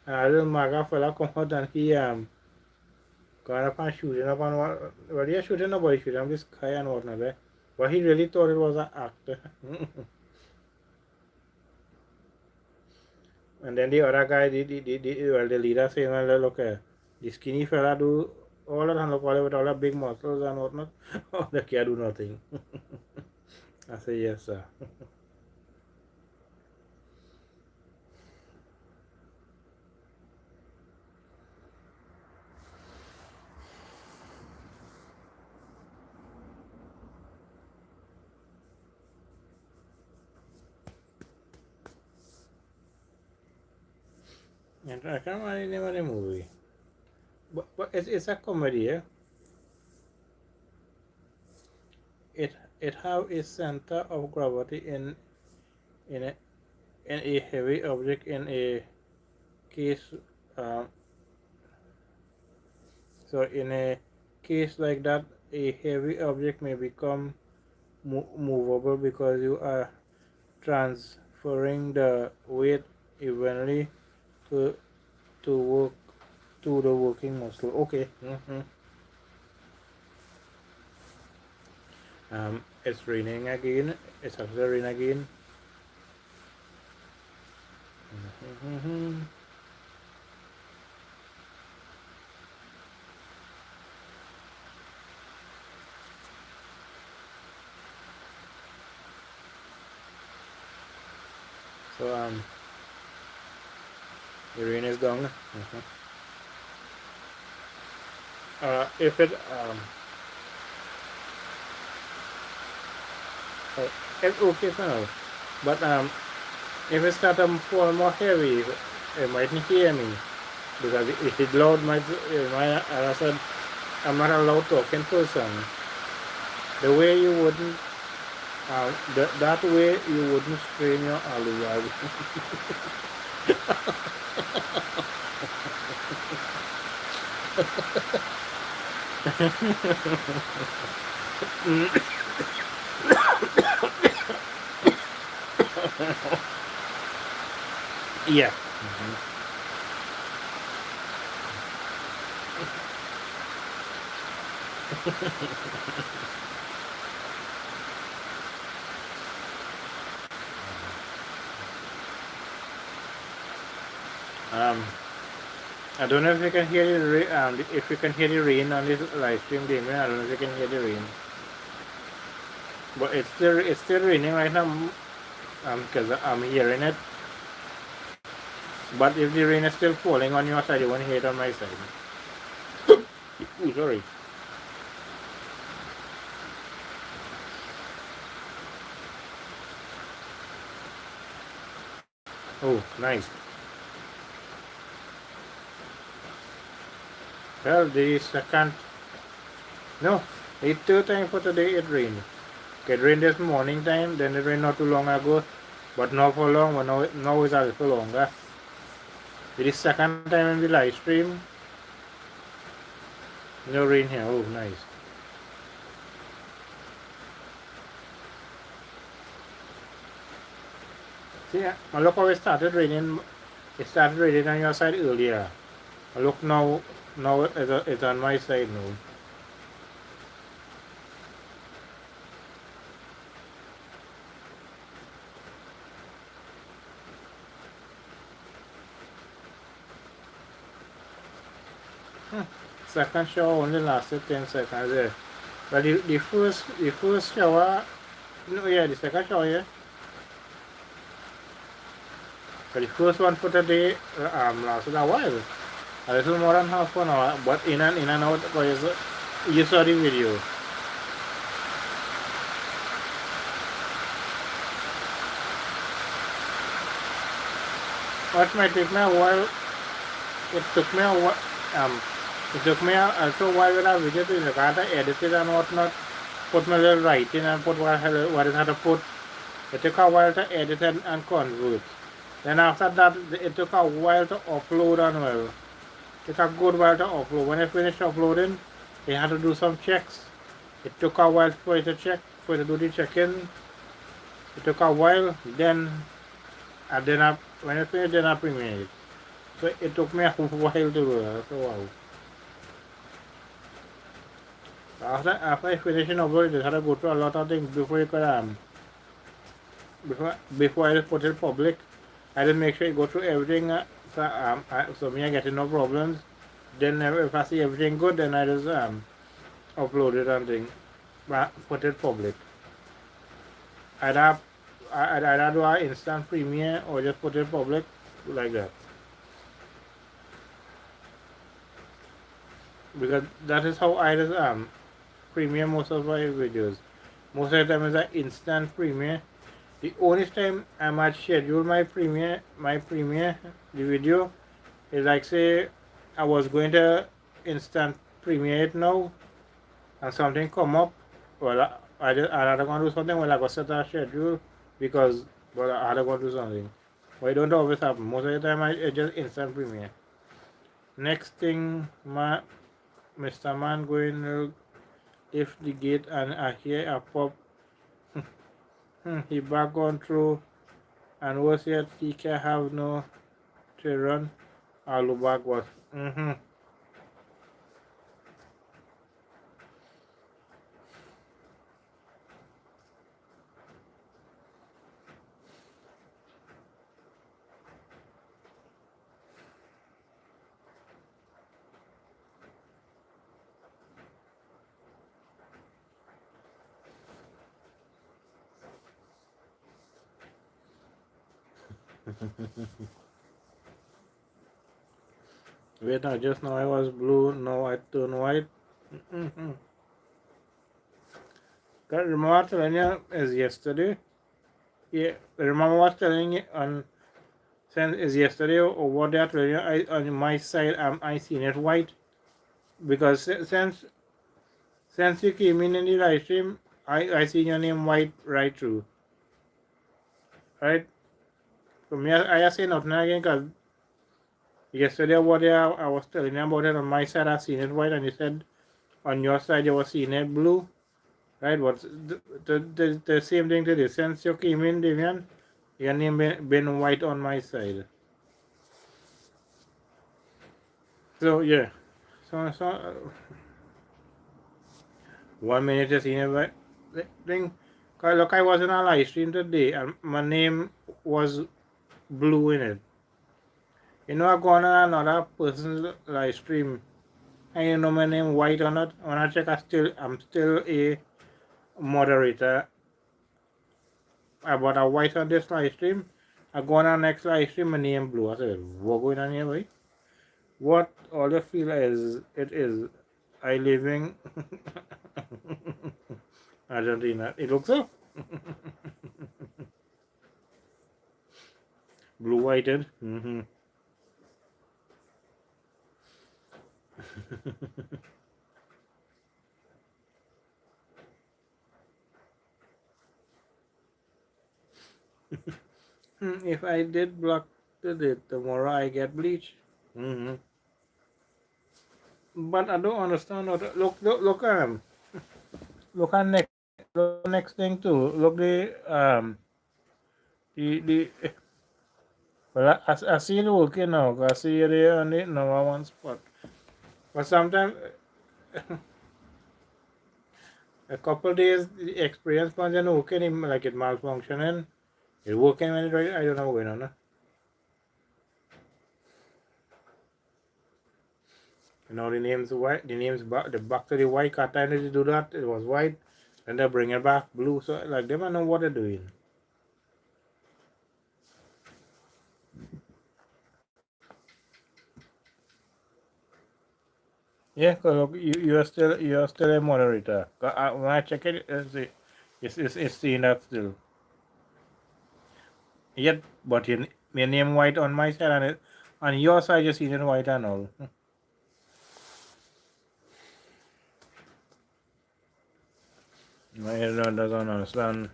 And a little maga fella come out and he gone up and shooting up and what, well, he shooting nobody, shooting up the sky and whatnot, eh? But he really thought it was an actor. And then the other guy, the leader saying, well, look, the skinny fella do all that and look all with all the big muscles and whatnot. Oh, the kid do nothing. I say, yes, sir. And I can't remember the name of the movie. But it's a comedy, eh? It have a center of gravity in a in a heavy object in a case so in a case like that a heavy object may become movable because you are transferring the weight evenly to work to the working muscle. Okay. It's raining again. It's after rain again. So the rain is down. If it it's okay for now, but if it start to fall more heavy, it mightn't hear me because if it loud, as I said, I'm not a loud talking person. The way you wouldn't, that way you wouldn't strain your alveoli. Yeah. I don't know if you can hear the rain. If you can hear the rain on this live stream, Damien. I don't know if you can hear the rain, but it's still raining right now. Because I'm hearing it. But if the rain is still falling on your side, you won't hear it on my side. Ooh, sorry. Oh, nice. Well, the second, no, the third time for today it rained. It rained this morning time, then it rained not too long ago, but not for long, but now it's a little longer. It is second time in the live stream. No rain here. Oh, nice. See, look how it started raining. It started raining on your side earlier. Look now it's on my side now. Second shower only lasted 10 seconds there. But the first shower, no, yeah, the second shower, yeah. But the first one for today lasted a while, a little more than half an hour, but in and out, because you saw the video. It might take me a while. It took me a while. It took me also a while when I visited the car, I edited and whatnot, put my little writing and put what I had to put. It took a while to edit and convert. Then after that, it took a while to upload and well. It took a good while to upload. When I finished uploading, they had to do some checks. It took a while for it to check, for it to do the check-in. It took a while, then when I finished, then I premiered it. So it took me a while to do that. So wow. After I finished uploading, I had to go through a lot of things before you could before I just put it public. I just make sure you go through everything. So me I get no problems. Then if I see everything good, then I just upload it and thing, put it public. I'd either do an instant premiere or just put it public like that. Because that is how I just premiere most of my videos. Most of the time is an instant premiere. The only time I might schedule my premiere, the video, is like say I was going to instant premiere it now, and something come up. Well, I had to go and do something. Well, I got set a schedule because I had to go and do something. But it don't always happen. Most of the time I just instant premiere. Next thing, Mr. Man going to lift the gate and I hear a pop. He back on through and was yet he can have no to run. All the back was. Wait, now just now I was blue, now I turn white. Remember what telling you is yesterday? Yeah, remember what telling you on since is yesterday or what they are telling you? On my side, I seen it white because since you came in the live stream, I seen your name white right through, right? So me I say nothing again because yesterday what I was telling you about it on my side I seen it white and you said on your side you were seeing it blue, right? But the same thing today. Since you came in, Davian, your name been white on my side. So yeah, so 1 minute you seen it white thing. Cause look, I was in a live stream today and my name was blue in it. You know, I go on another person's live stream and you know my name white or not. When I check, I'm still a moderator. But I white on this live stream. I go on our next live stream, my name blue. I said, what going on here, boy? What all you feel is it is I living Argentina. It looks so blue whited. If I did block the date, tomorrow I get bleach. But I don't understand what look look at next thing too. Look the well I see it working now. I see it there on the number one spot. But sometimes a couple days the experience point and working like it malfunctioning. It working when it right. I don't know what's going on. Now the name's white. The name's back. The back to the white. Cat time they do that. It was white, and they bring it back blue. So like they don't know what they're doing. Yeah, cause look, you are still a moderator. When I check it, it's seeing that still. Yet, but your name white on my side and on your side you see it white and all. I doesn't understand.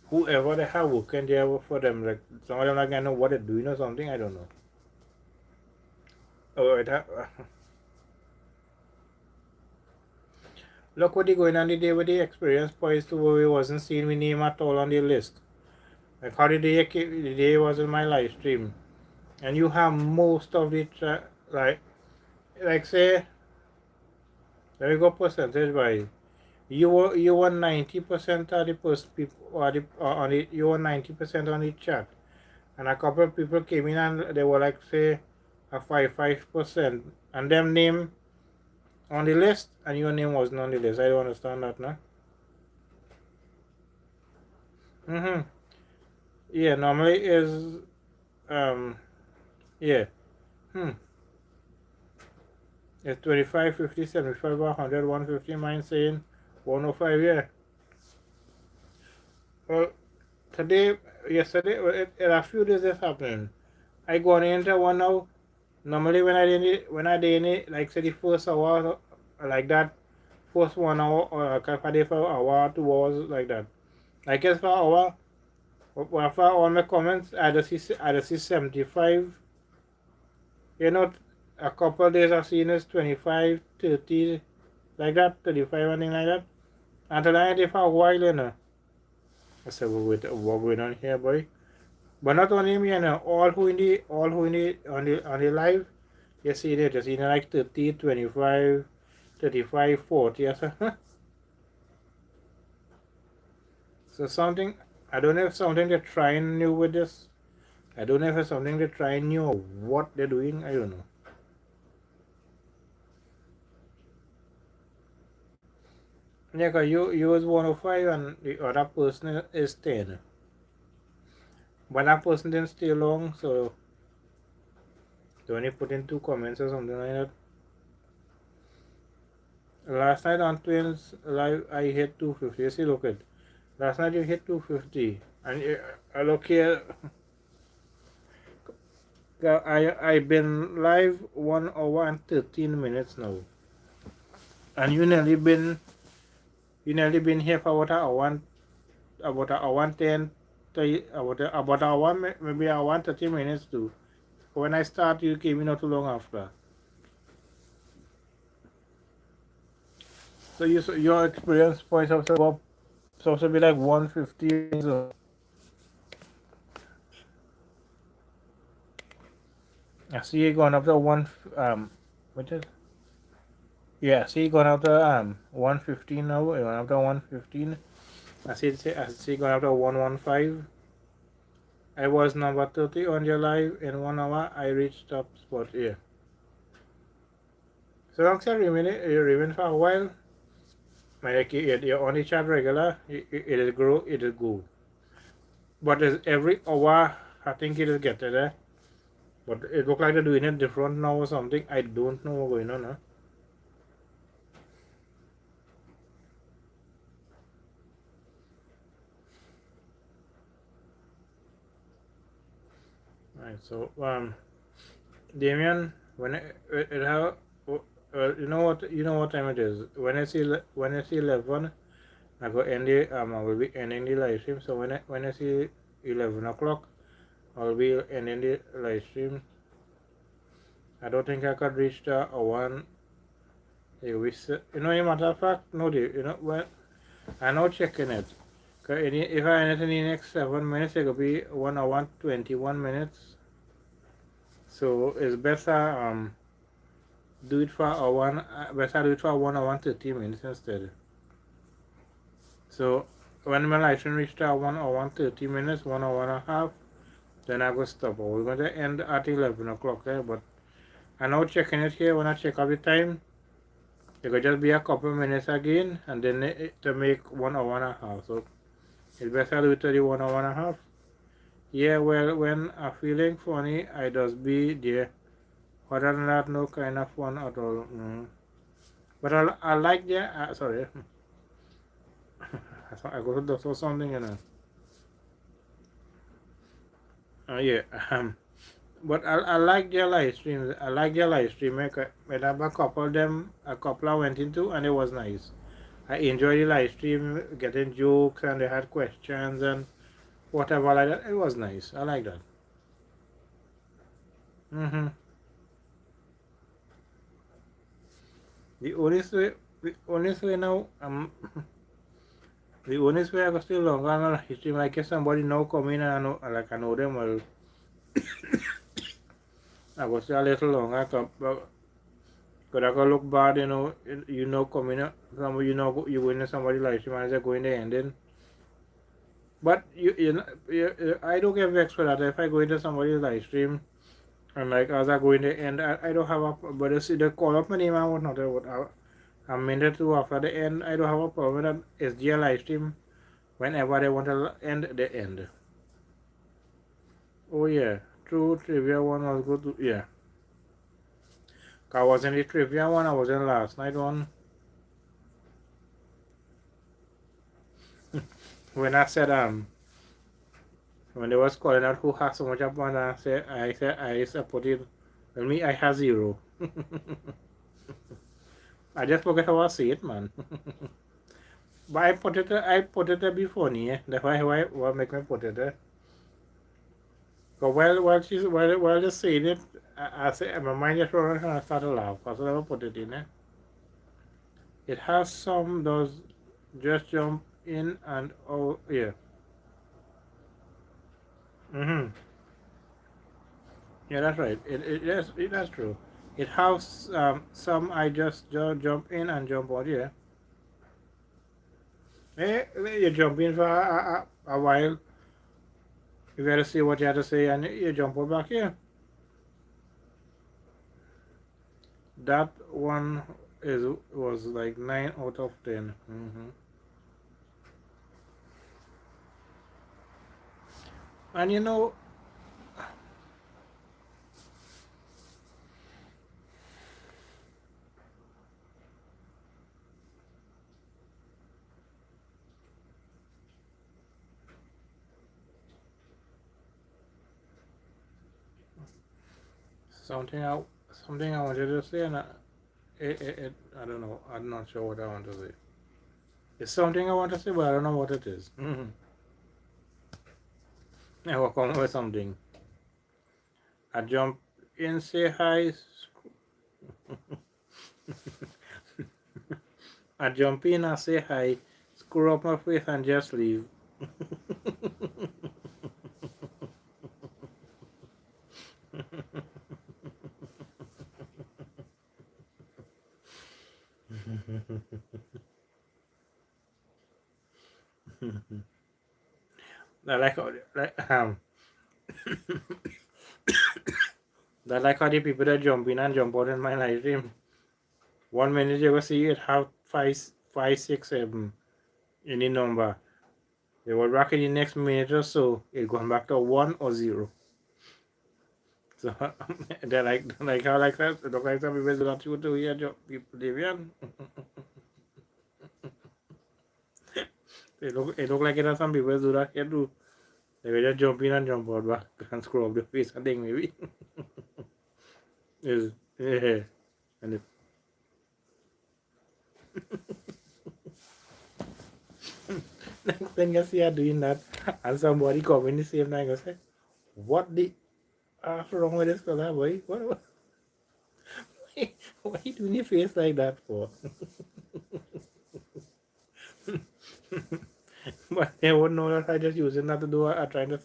Whoever they have working there for them, like some of them like I know what they're doing or something, I don't know. Oh, look what they going on the day with the experience points to where we wasn't seeing my name at all on the list. Like how the day was in my live stream, and you have most of the like say, let me go percentage wise. You were 90% of the post people or the on it. You were 90% on the chat, and a couple of people came in and they were like say a 5%, and them name on the list, and your name wasn't on the list. I don't understand that now. Mhm. Yeah, normally is yeah. Hmm. It's 25, 50, 75, 100, 150. Mine saying 105. Yeah. Well, yesterday, a few days that's happening. I got into one now. Normally when I did it, like say the first hour like that, first 1 hour or like if I did for an hour, 2 hours like that. Like as for an hour, after all my comments, I just see 75. You know, a couple of days I've seen is 25, 30, like that, 35, anything like that. Until I did for a while, you know. I said, well, wait, what going on here, boy? But not only me, you know, all who in the on the live, you see it, you see like 30, 25, 35, 40, or so. So something, I don't know if something they're trying new with this. I don't know if it's something they're trying new or what they're doing. I don't know. Yeah, cause you was 105 and the other person is 10. But that person didn't stay long, so they only put in two comments or something like that. Last night on Twins Live, I hit 250. You see, look at last night you hit 250, and I look here. I've been live 1 hour and 13 minutes now, and you nearly been here for about an hour and 10, about an hour, maybe an hour and 30 minutes too. When I start, you came in not too long after. So your experience points up supposed to be like 150. So I see you going up to what is? Yeah, see you going up to 115 now. You're going up to 115. I see you going up to 115. I was number 30 on your live in 1 hour. I reached top spot here. So long as you remain for a while, like you're on the chat regular, it'll grow, it'll go. But every hour, I think it'll get there. But it looks like they're doing it different now or something. I don't know what's going on now. Right, so Damien, when it have you know what time it is. When I see 11, I go end the I will be ending the live stream. So when I see 11 o'clock, I'll be ending the live stream. I don't think I could reach the one. In matter of fact, no, when I'm not checking it. Cause if I end it in the next 7 minutes, it could be 1 hour and 21 minutes. So it's better do it for better do it for 1 hour and 30 minutes instead. So when my live stream reaches 1 hour and 30 minutes, 1 hour and a half, then I go stop. We're going to end at 11 o'clock, but I'm now checking it here. When I check out the time, it could just be a couple minutes again, and then to make 1 hour and a half. So it's better do it to the 1 hour and a half. Yeah, well, when I'm feeling funny, I just be there. Other than that, no kind of fun at all. But I like the, sorry, I got to do something, yeah, but I like their live streams. I like their live stream. I have a couple of them, a couple I went into, and it was nice. I enjoyed the live stream, getting jokes, and they had questions and whatever like that. It was nice. I like that. Mm-hmm. The only way, the only way now, the only way I go still longer on live stream, like if somebody now come in and I know them well, I go stay a little longer. But I go look bad, coming up, you go into somebody live stream and they're going to end in. But I don't get vexed for that. If I go into somebody's live stream and like as I go in the end, I don't have a, but they call up my name and whatnot. A minute or after the end, I don't have a problem with that. It's their live stream. Whenever they want to end, they end. Oh yeah, true trivia one was good. Yeah, I was in the trivia one. I was in last night one. When I said when they was calling out who has so much up on, I support it. Well, me I have 0. I just forget how I say it, man. But I put it there before, yeah. That's why make me put it there. But while just saying it, I say my mind just running and I start to laugh because I never put it in there. It has some those just jump in and oh yeah. Yeah, that's right. That's true. It has some I just jump in and jump out. Yeah. You jump in for a while. You gotta see what you have to say and you jump out back here. That one was like 9 out of 10. And something I wanted to say, and I don't know. I'm not sure what I want to say. It's something I want to say, but I don't know what it is. I will come up with something. I jump in, say hi. I jump in and say hi, screw up my face and just leave. I like how the people that jump in and jump out in my live stream. 1 minute you will see it have 5, 6, 7 in the number. They will back in the next minute or so, it going back to 1 or 0. So they like how like that. It look like some people do that too here, people Devian. It look like it has some people do that here too. They will just jump in and jump out back and screw up the face and thing maybe. Is yeah. And it next thing you see you doing that and somebody come in the same time and say, what the what's wrong with this fella, boy? What why you doing your face like that for? But they won't know that I just using that to do I trying to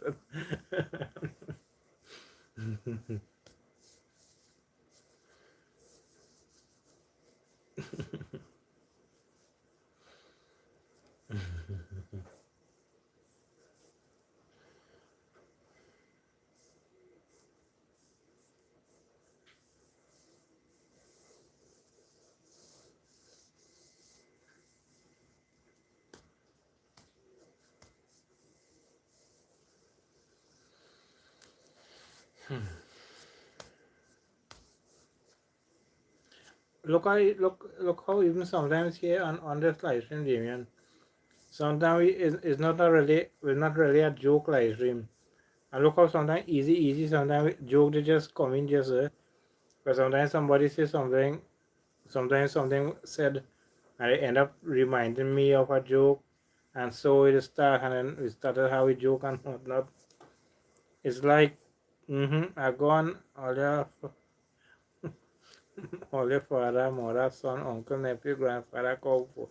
look how even sometimes here on this live stream, Damien, sometimes it's not really a joke live stream. And look how sometimes easy, sometimes joke they just come in just but sometimes somebody says something, sometimes something said and it ended up reminding me of a joke, and so it started, and then we started how we joke and whatnot. It's like, I go on all your father, mother, son, uncle, nephew, grandfather, call for.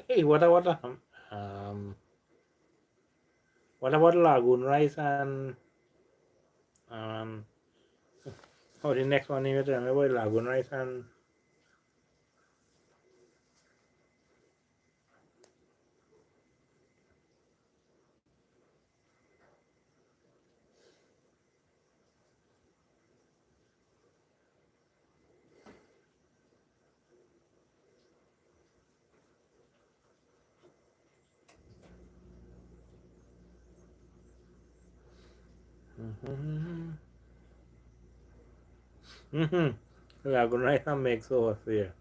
Hey, um, what about lagoon rice and um, oh, the next one you tell me about lagoon rice and lagoon rice and make sauce here.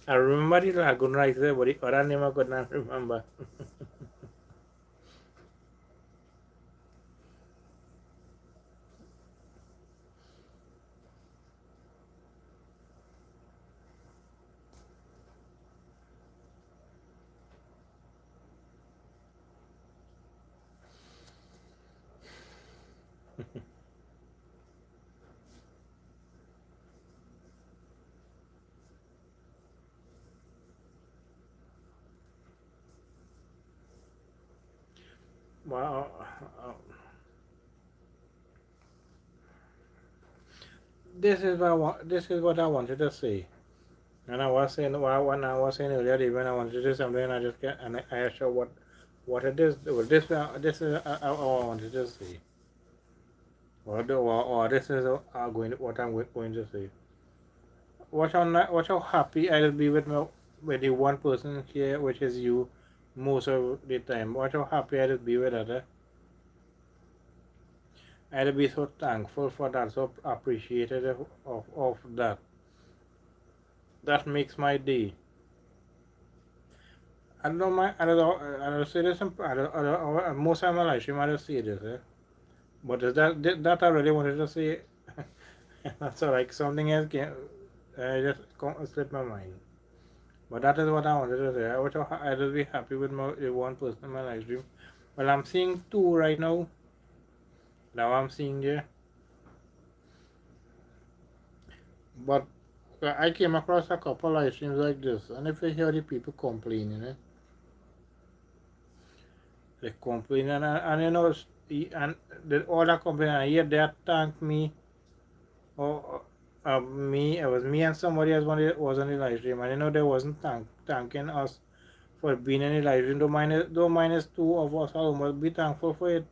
I remember the lagoon rice there, but the other name I could not remember. Well, this is what I wanted to say. And I was saying, well, when I was saying earlier, even I wanted to do something, and I just get, and I show what it is. Well, this is I wanted to say. Or this is what I'm going to say. Watch how happy I'll be with the one person here, which is you, most of the time. Watch how happy I'll be with that. I'll be so thankful for that, so appreciative of that. That makes my day. I don't know my I don't say this. Most of my life stream I don't say this. But is that I really wanted to say. That's like something else came. I just slipped my mind. But that is what I wanted to say. I just be happy with my one person in my live stream. Well, I'm seeing two right now. Now I'm seeing there. But I came across a couple live streams like this, and if you hear the people complaining, they complain, and you know, and all that complaining, and yet they thank me, or it was me and somebody else was on the live stream, and you know, they wasn't thanking us for being in the live stream. Though minus two of us, I must be thankful for it.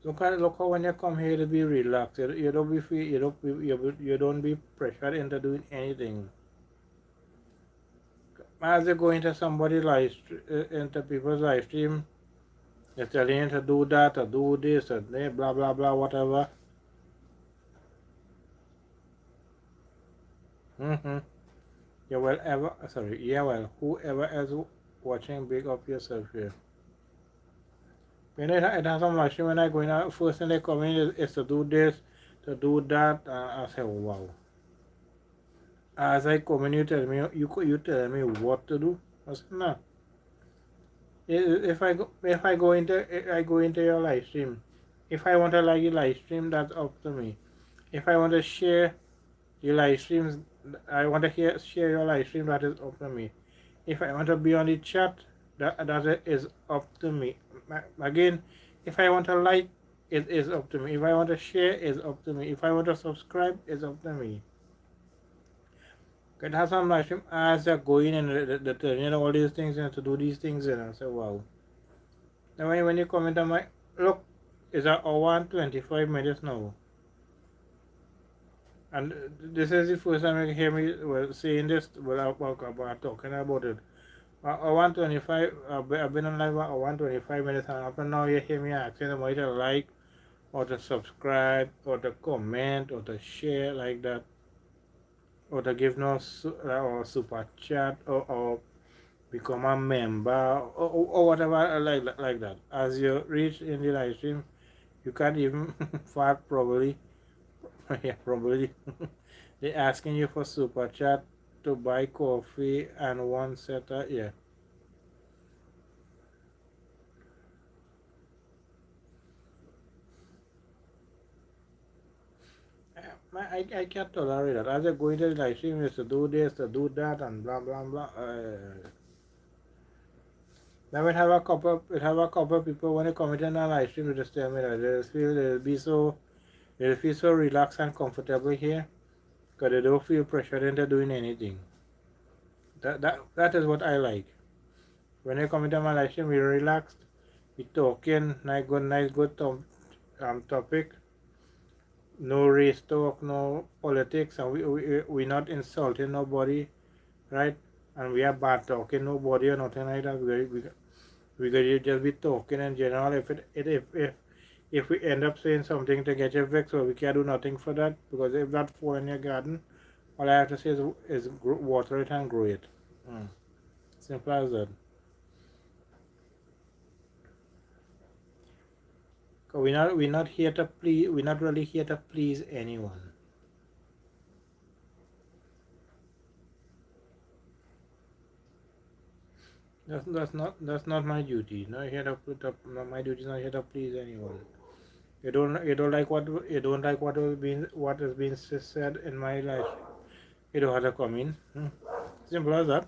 Look how when you come here to be relaxed, you don't be free, you don't be pressured into doing anything. As you go into somebody's into people's live stream, they're telling you to do that, or do this, or blah blah blah, whatever. Mm-hmm. Whoever is watching, big up yourself here. When it has some live stream, when I go in, first thing they come in is to do this, to do that. I say, wow. As I come in, you tell me, you tell me what to do. I said, no. If I go into your live stream, if I want to like your live stream, that's up to me. If I want to share your live streams, I want to share your live stream, that is up to me. If I want to be on the chat, that is up to me. Again, if I want to like, it is up to me. If I want to share, it's up to me. If I want to subscribe, it's up to me. It has some live stream as they're going and all these things and to do these things and I say wow. Now when you comment on my look, it's an hour and 25 minutes now. And this is the first time you hear me saying this, about talking about it. I 125. I've been on live 125 minutes, and up and now you hear me asking somebody to like or to subscribe or to comment or to share like that, or to give no or super chat or become a member or whatever like that. As you reach in the live stream, you can't even fart probably. Yeah, probably. They asking you for super chat to buy coffee and one set of, yeah. I can't tolerate that. As I go into the live stream, is to do this, to do that, and blah blah blah. Then we have a couple of people when they come into the live stream, they just tell me that they feel so relaxed and comfortable here, because they don't feel pressured into doing anything. That is what I like. When they come into my live stream, we relaxed, we talking, nice good topic. No race talk, no politics, and we not insulting nobody, right? And we are bad talking nobody or nothing like that. We could just be talking in general. If we end up saying something to get you vexed, well, we can't do nothing for that, because if that fall in your garden, all I have to say is water it and grow it. Simple as that. Cause we're not here to please. We're not really here to please anyone. That's not my duty. Not here to put up. My duty is not here to please anyone. You don't like what has been said in my life. You don't have to come in. Simple as that.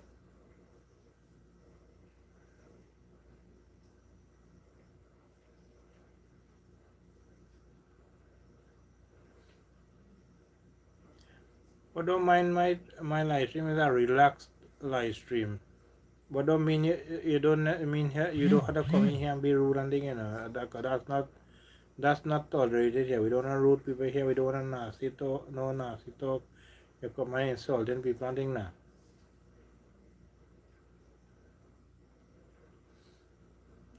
But don't mind my live stream is a relaxed live stream. But don't mean you don't mean here you don't have to come in here and be rude and thing, you know. That's not tolerated here. We don't want rude people here. We don't want nasty talk. No nasty talk. You come and insulting people and thing now.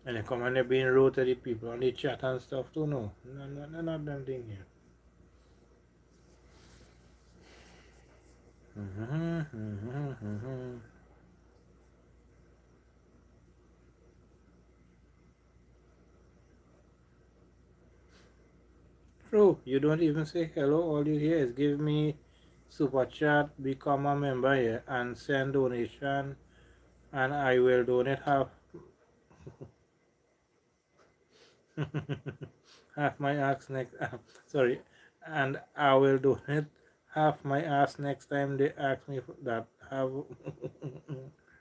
And you come and they're being rude to the people on the chat and stuff too. No, not them thing here. True, you don't even say hello. All you hear is give me super chat, become a member here, and send donation, and I will donate half half my ass next. Sorry, and I will donate half my ass next time they ask me for that. Have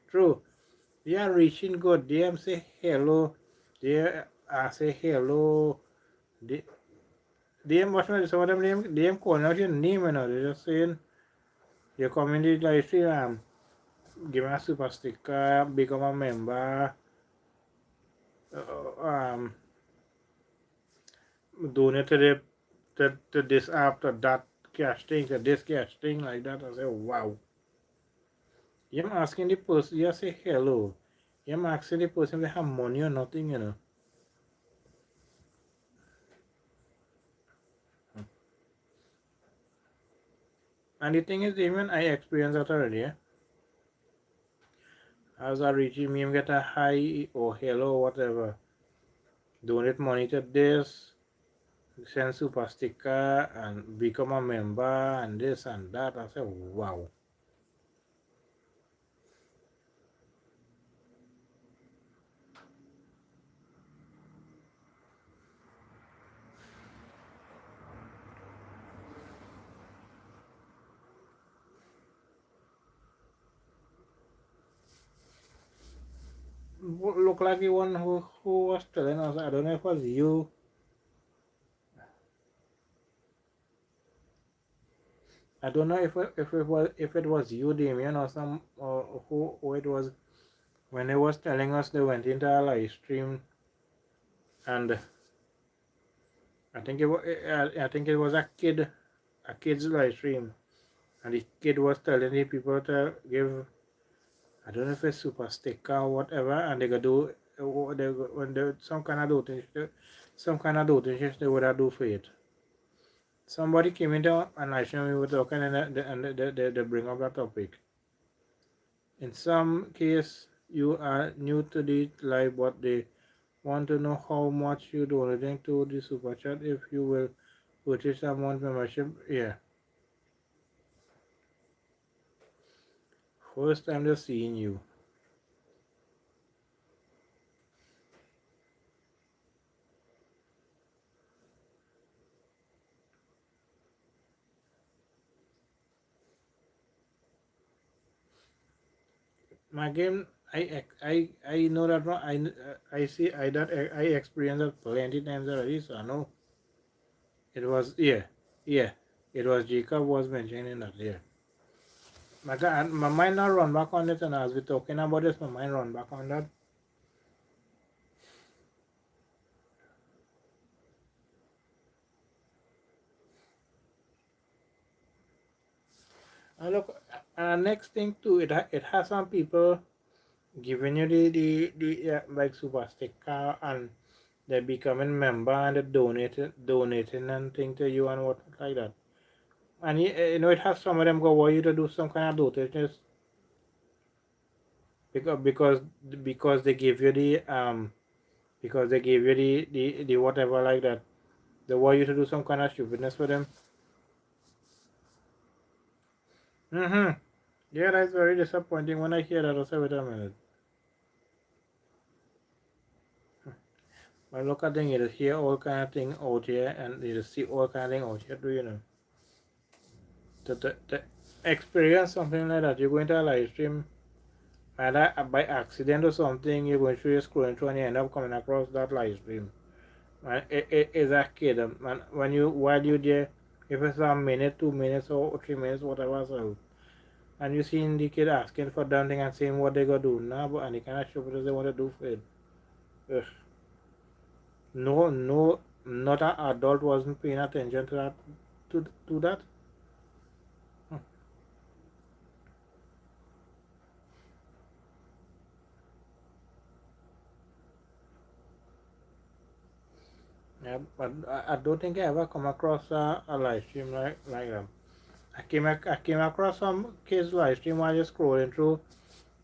true. They are reaching good. They say hello. They say hello. They must not some of them name calling out your name, and they're just saying you come in the live stream, give me a super sticker, become a member, donate to this app, to that cash thing, to this cash thing, like that. I say, wow. You're asking the person, you say hello. You're asking the person if they have money or nothing, you know. And the thing is, even I experienced that already. Yeah? As I reach me, get a hi or hello, whatever. Donate money to this, send super sticker, and become a member, and this and that. I say, wow. Look like the one who was telling us. I don't know if it was you. I don't know if it was you, Damien, or some or who it was. When they was telling us, they went into a live stream, and I think it was a kid's live stream, and the kid was telling the people to give I don't know if it's super sticker or whatever, and they go do when they some kind of doting shit they would have do for it. Somebody came into and I showed me were talking and they bring up that topic. In some case, you are new to the live, but they want to know how much you donating to the super chat if you will purchase a month membership. Yeah, first time they're seeing you. My game, I know that one. I see I experienced that plenty times already. So I know it was yeah. It was Jacob was mentioning that yeah. My mind now run back on it, and as we're talking about this, my mind run back on that. And look, next thing too, it has some people giving you the like super sticker and they're becoming member and they're donating and thing to you and what like that. And you know it has some of them go want you to do some kind of donations because because they give you because they give you the whatever like that. They want you to do some kind of stupidness for them. Mm-hmm. Yeah, that's very disappointing when I hear that. I say, wait a minute. But look at thing, you just hear all kind of thing out here and you just see all kind of thing out here, do you know? To experience something like that, you're going to a live stream, either by accident or something, you're going through, you're scrolling through and you end up coming across that live stream. And it is a kid, and when you, while you're there, if it's a minute, 2 minutes, or 3 minutes, whatever, so, and you see the kid asking for something and saying what they gonna do now, but and they kind of show what they want to do for it. Ugh. No, not an adult wasn't paying attention to that, to that. Hmm. Yeah, but I don't think I ever come across a live stream like that. I came across some kids live stream while you're scrolling through,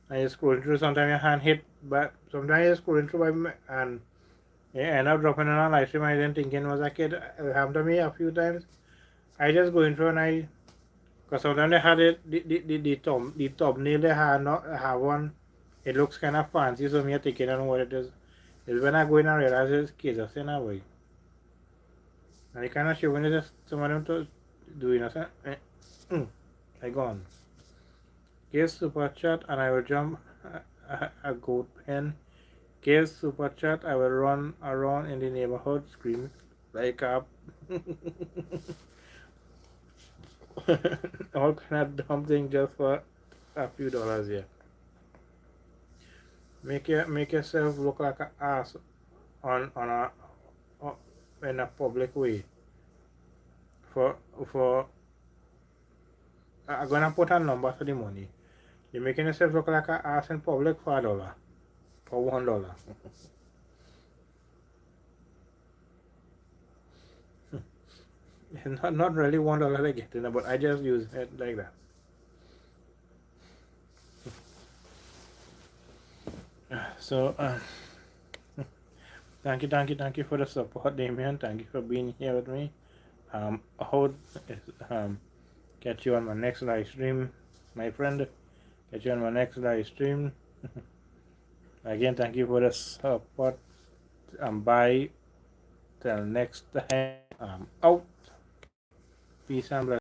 and you're scrolling through. Sometimes your hand hit, but sometimes you're scrolling through and you end up dropping on a live stream. I didn't think it was a kid. It happened to me a few times. I just go in through and because sometimes they had it, the thumbnail they had not have one. It looks kind of fancy, so me thinking I know what it is. Is when I go in and realize it's kids are saying away. And you kind of show when you just some of them to doing a I gone. Give super chat and I will jump a goat pen. Give super chat, I will run around in the neighborhood scream like up. All kind of dumb thing just for a few dollars here. Make yourself look like an ass on in a public way. For for I'm gonna put a number to the money. You're making yourself look like an ass in public for $1. For $1. Not really $1 I get, but I just use it like that. So thank you for the support, Damien. Thank you for being here with me. I hope catch you on my next live stream, my friend. Catch you on my next live stream. Again, thank you for the support. Bye till next time. Out. Peace and blessings.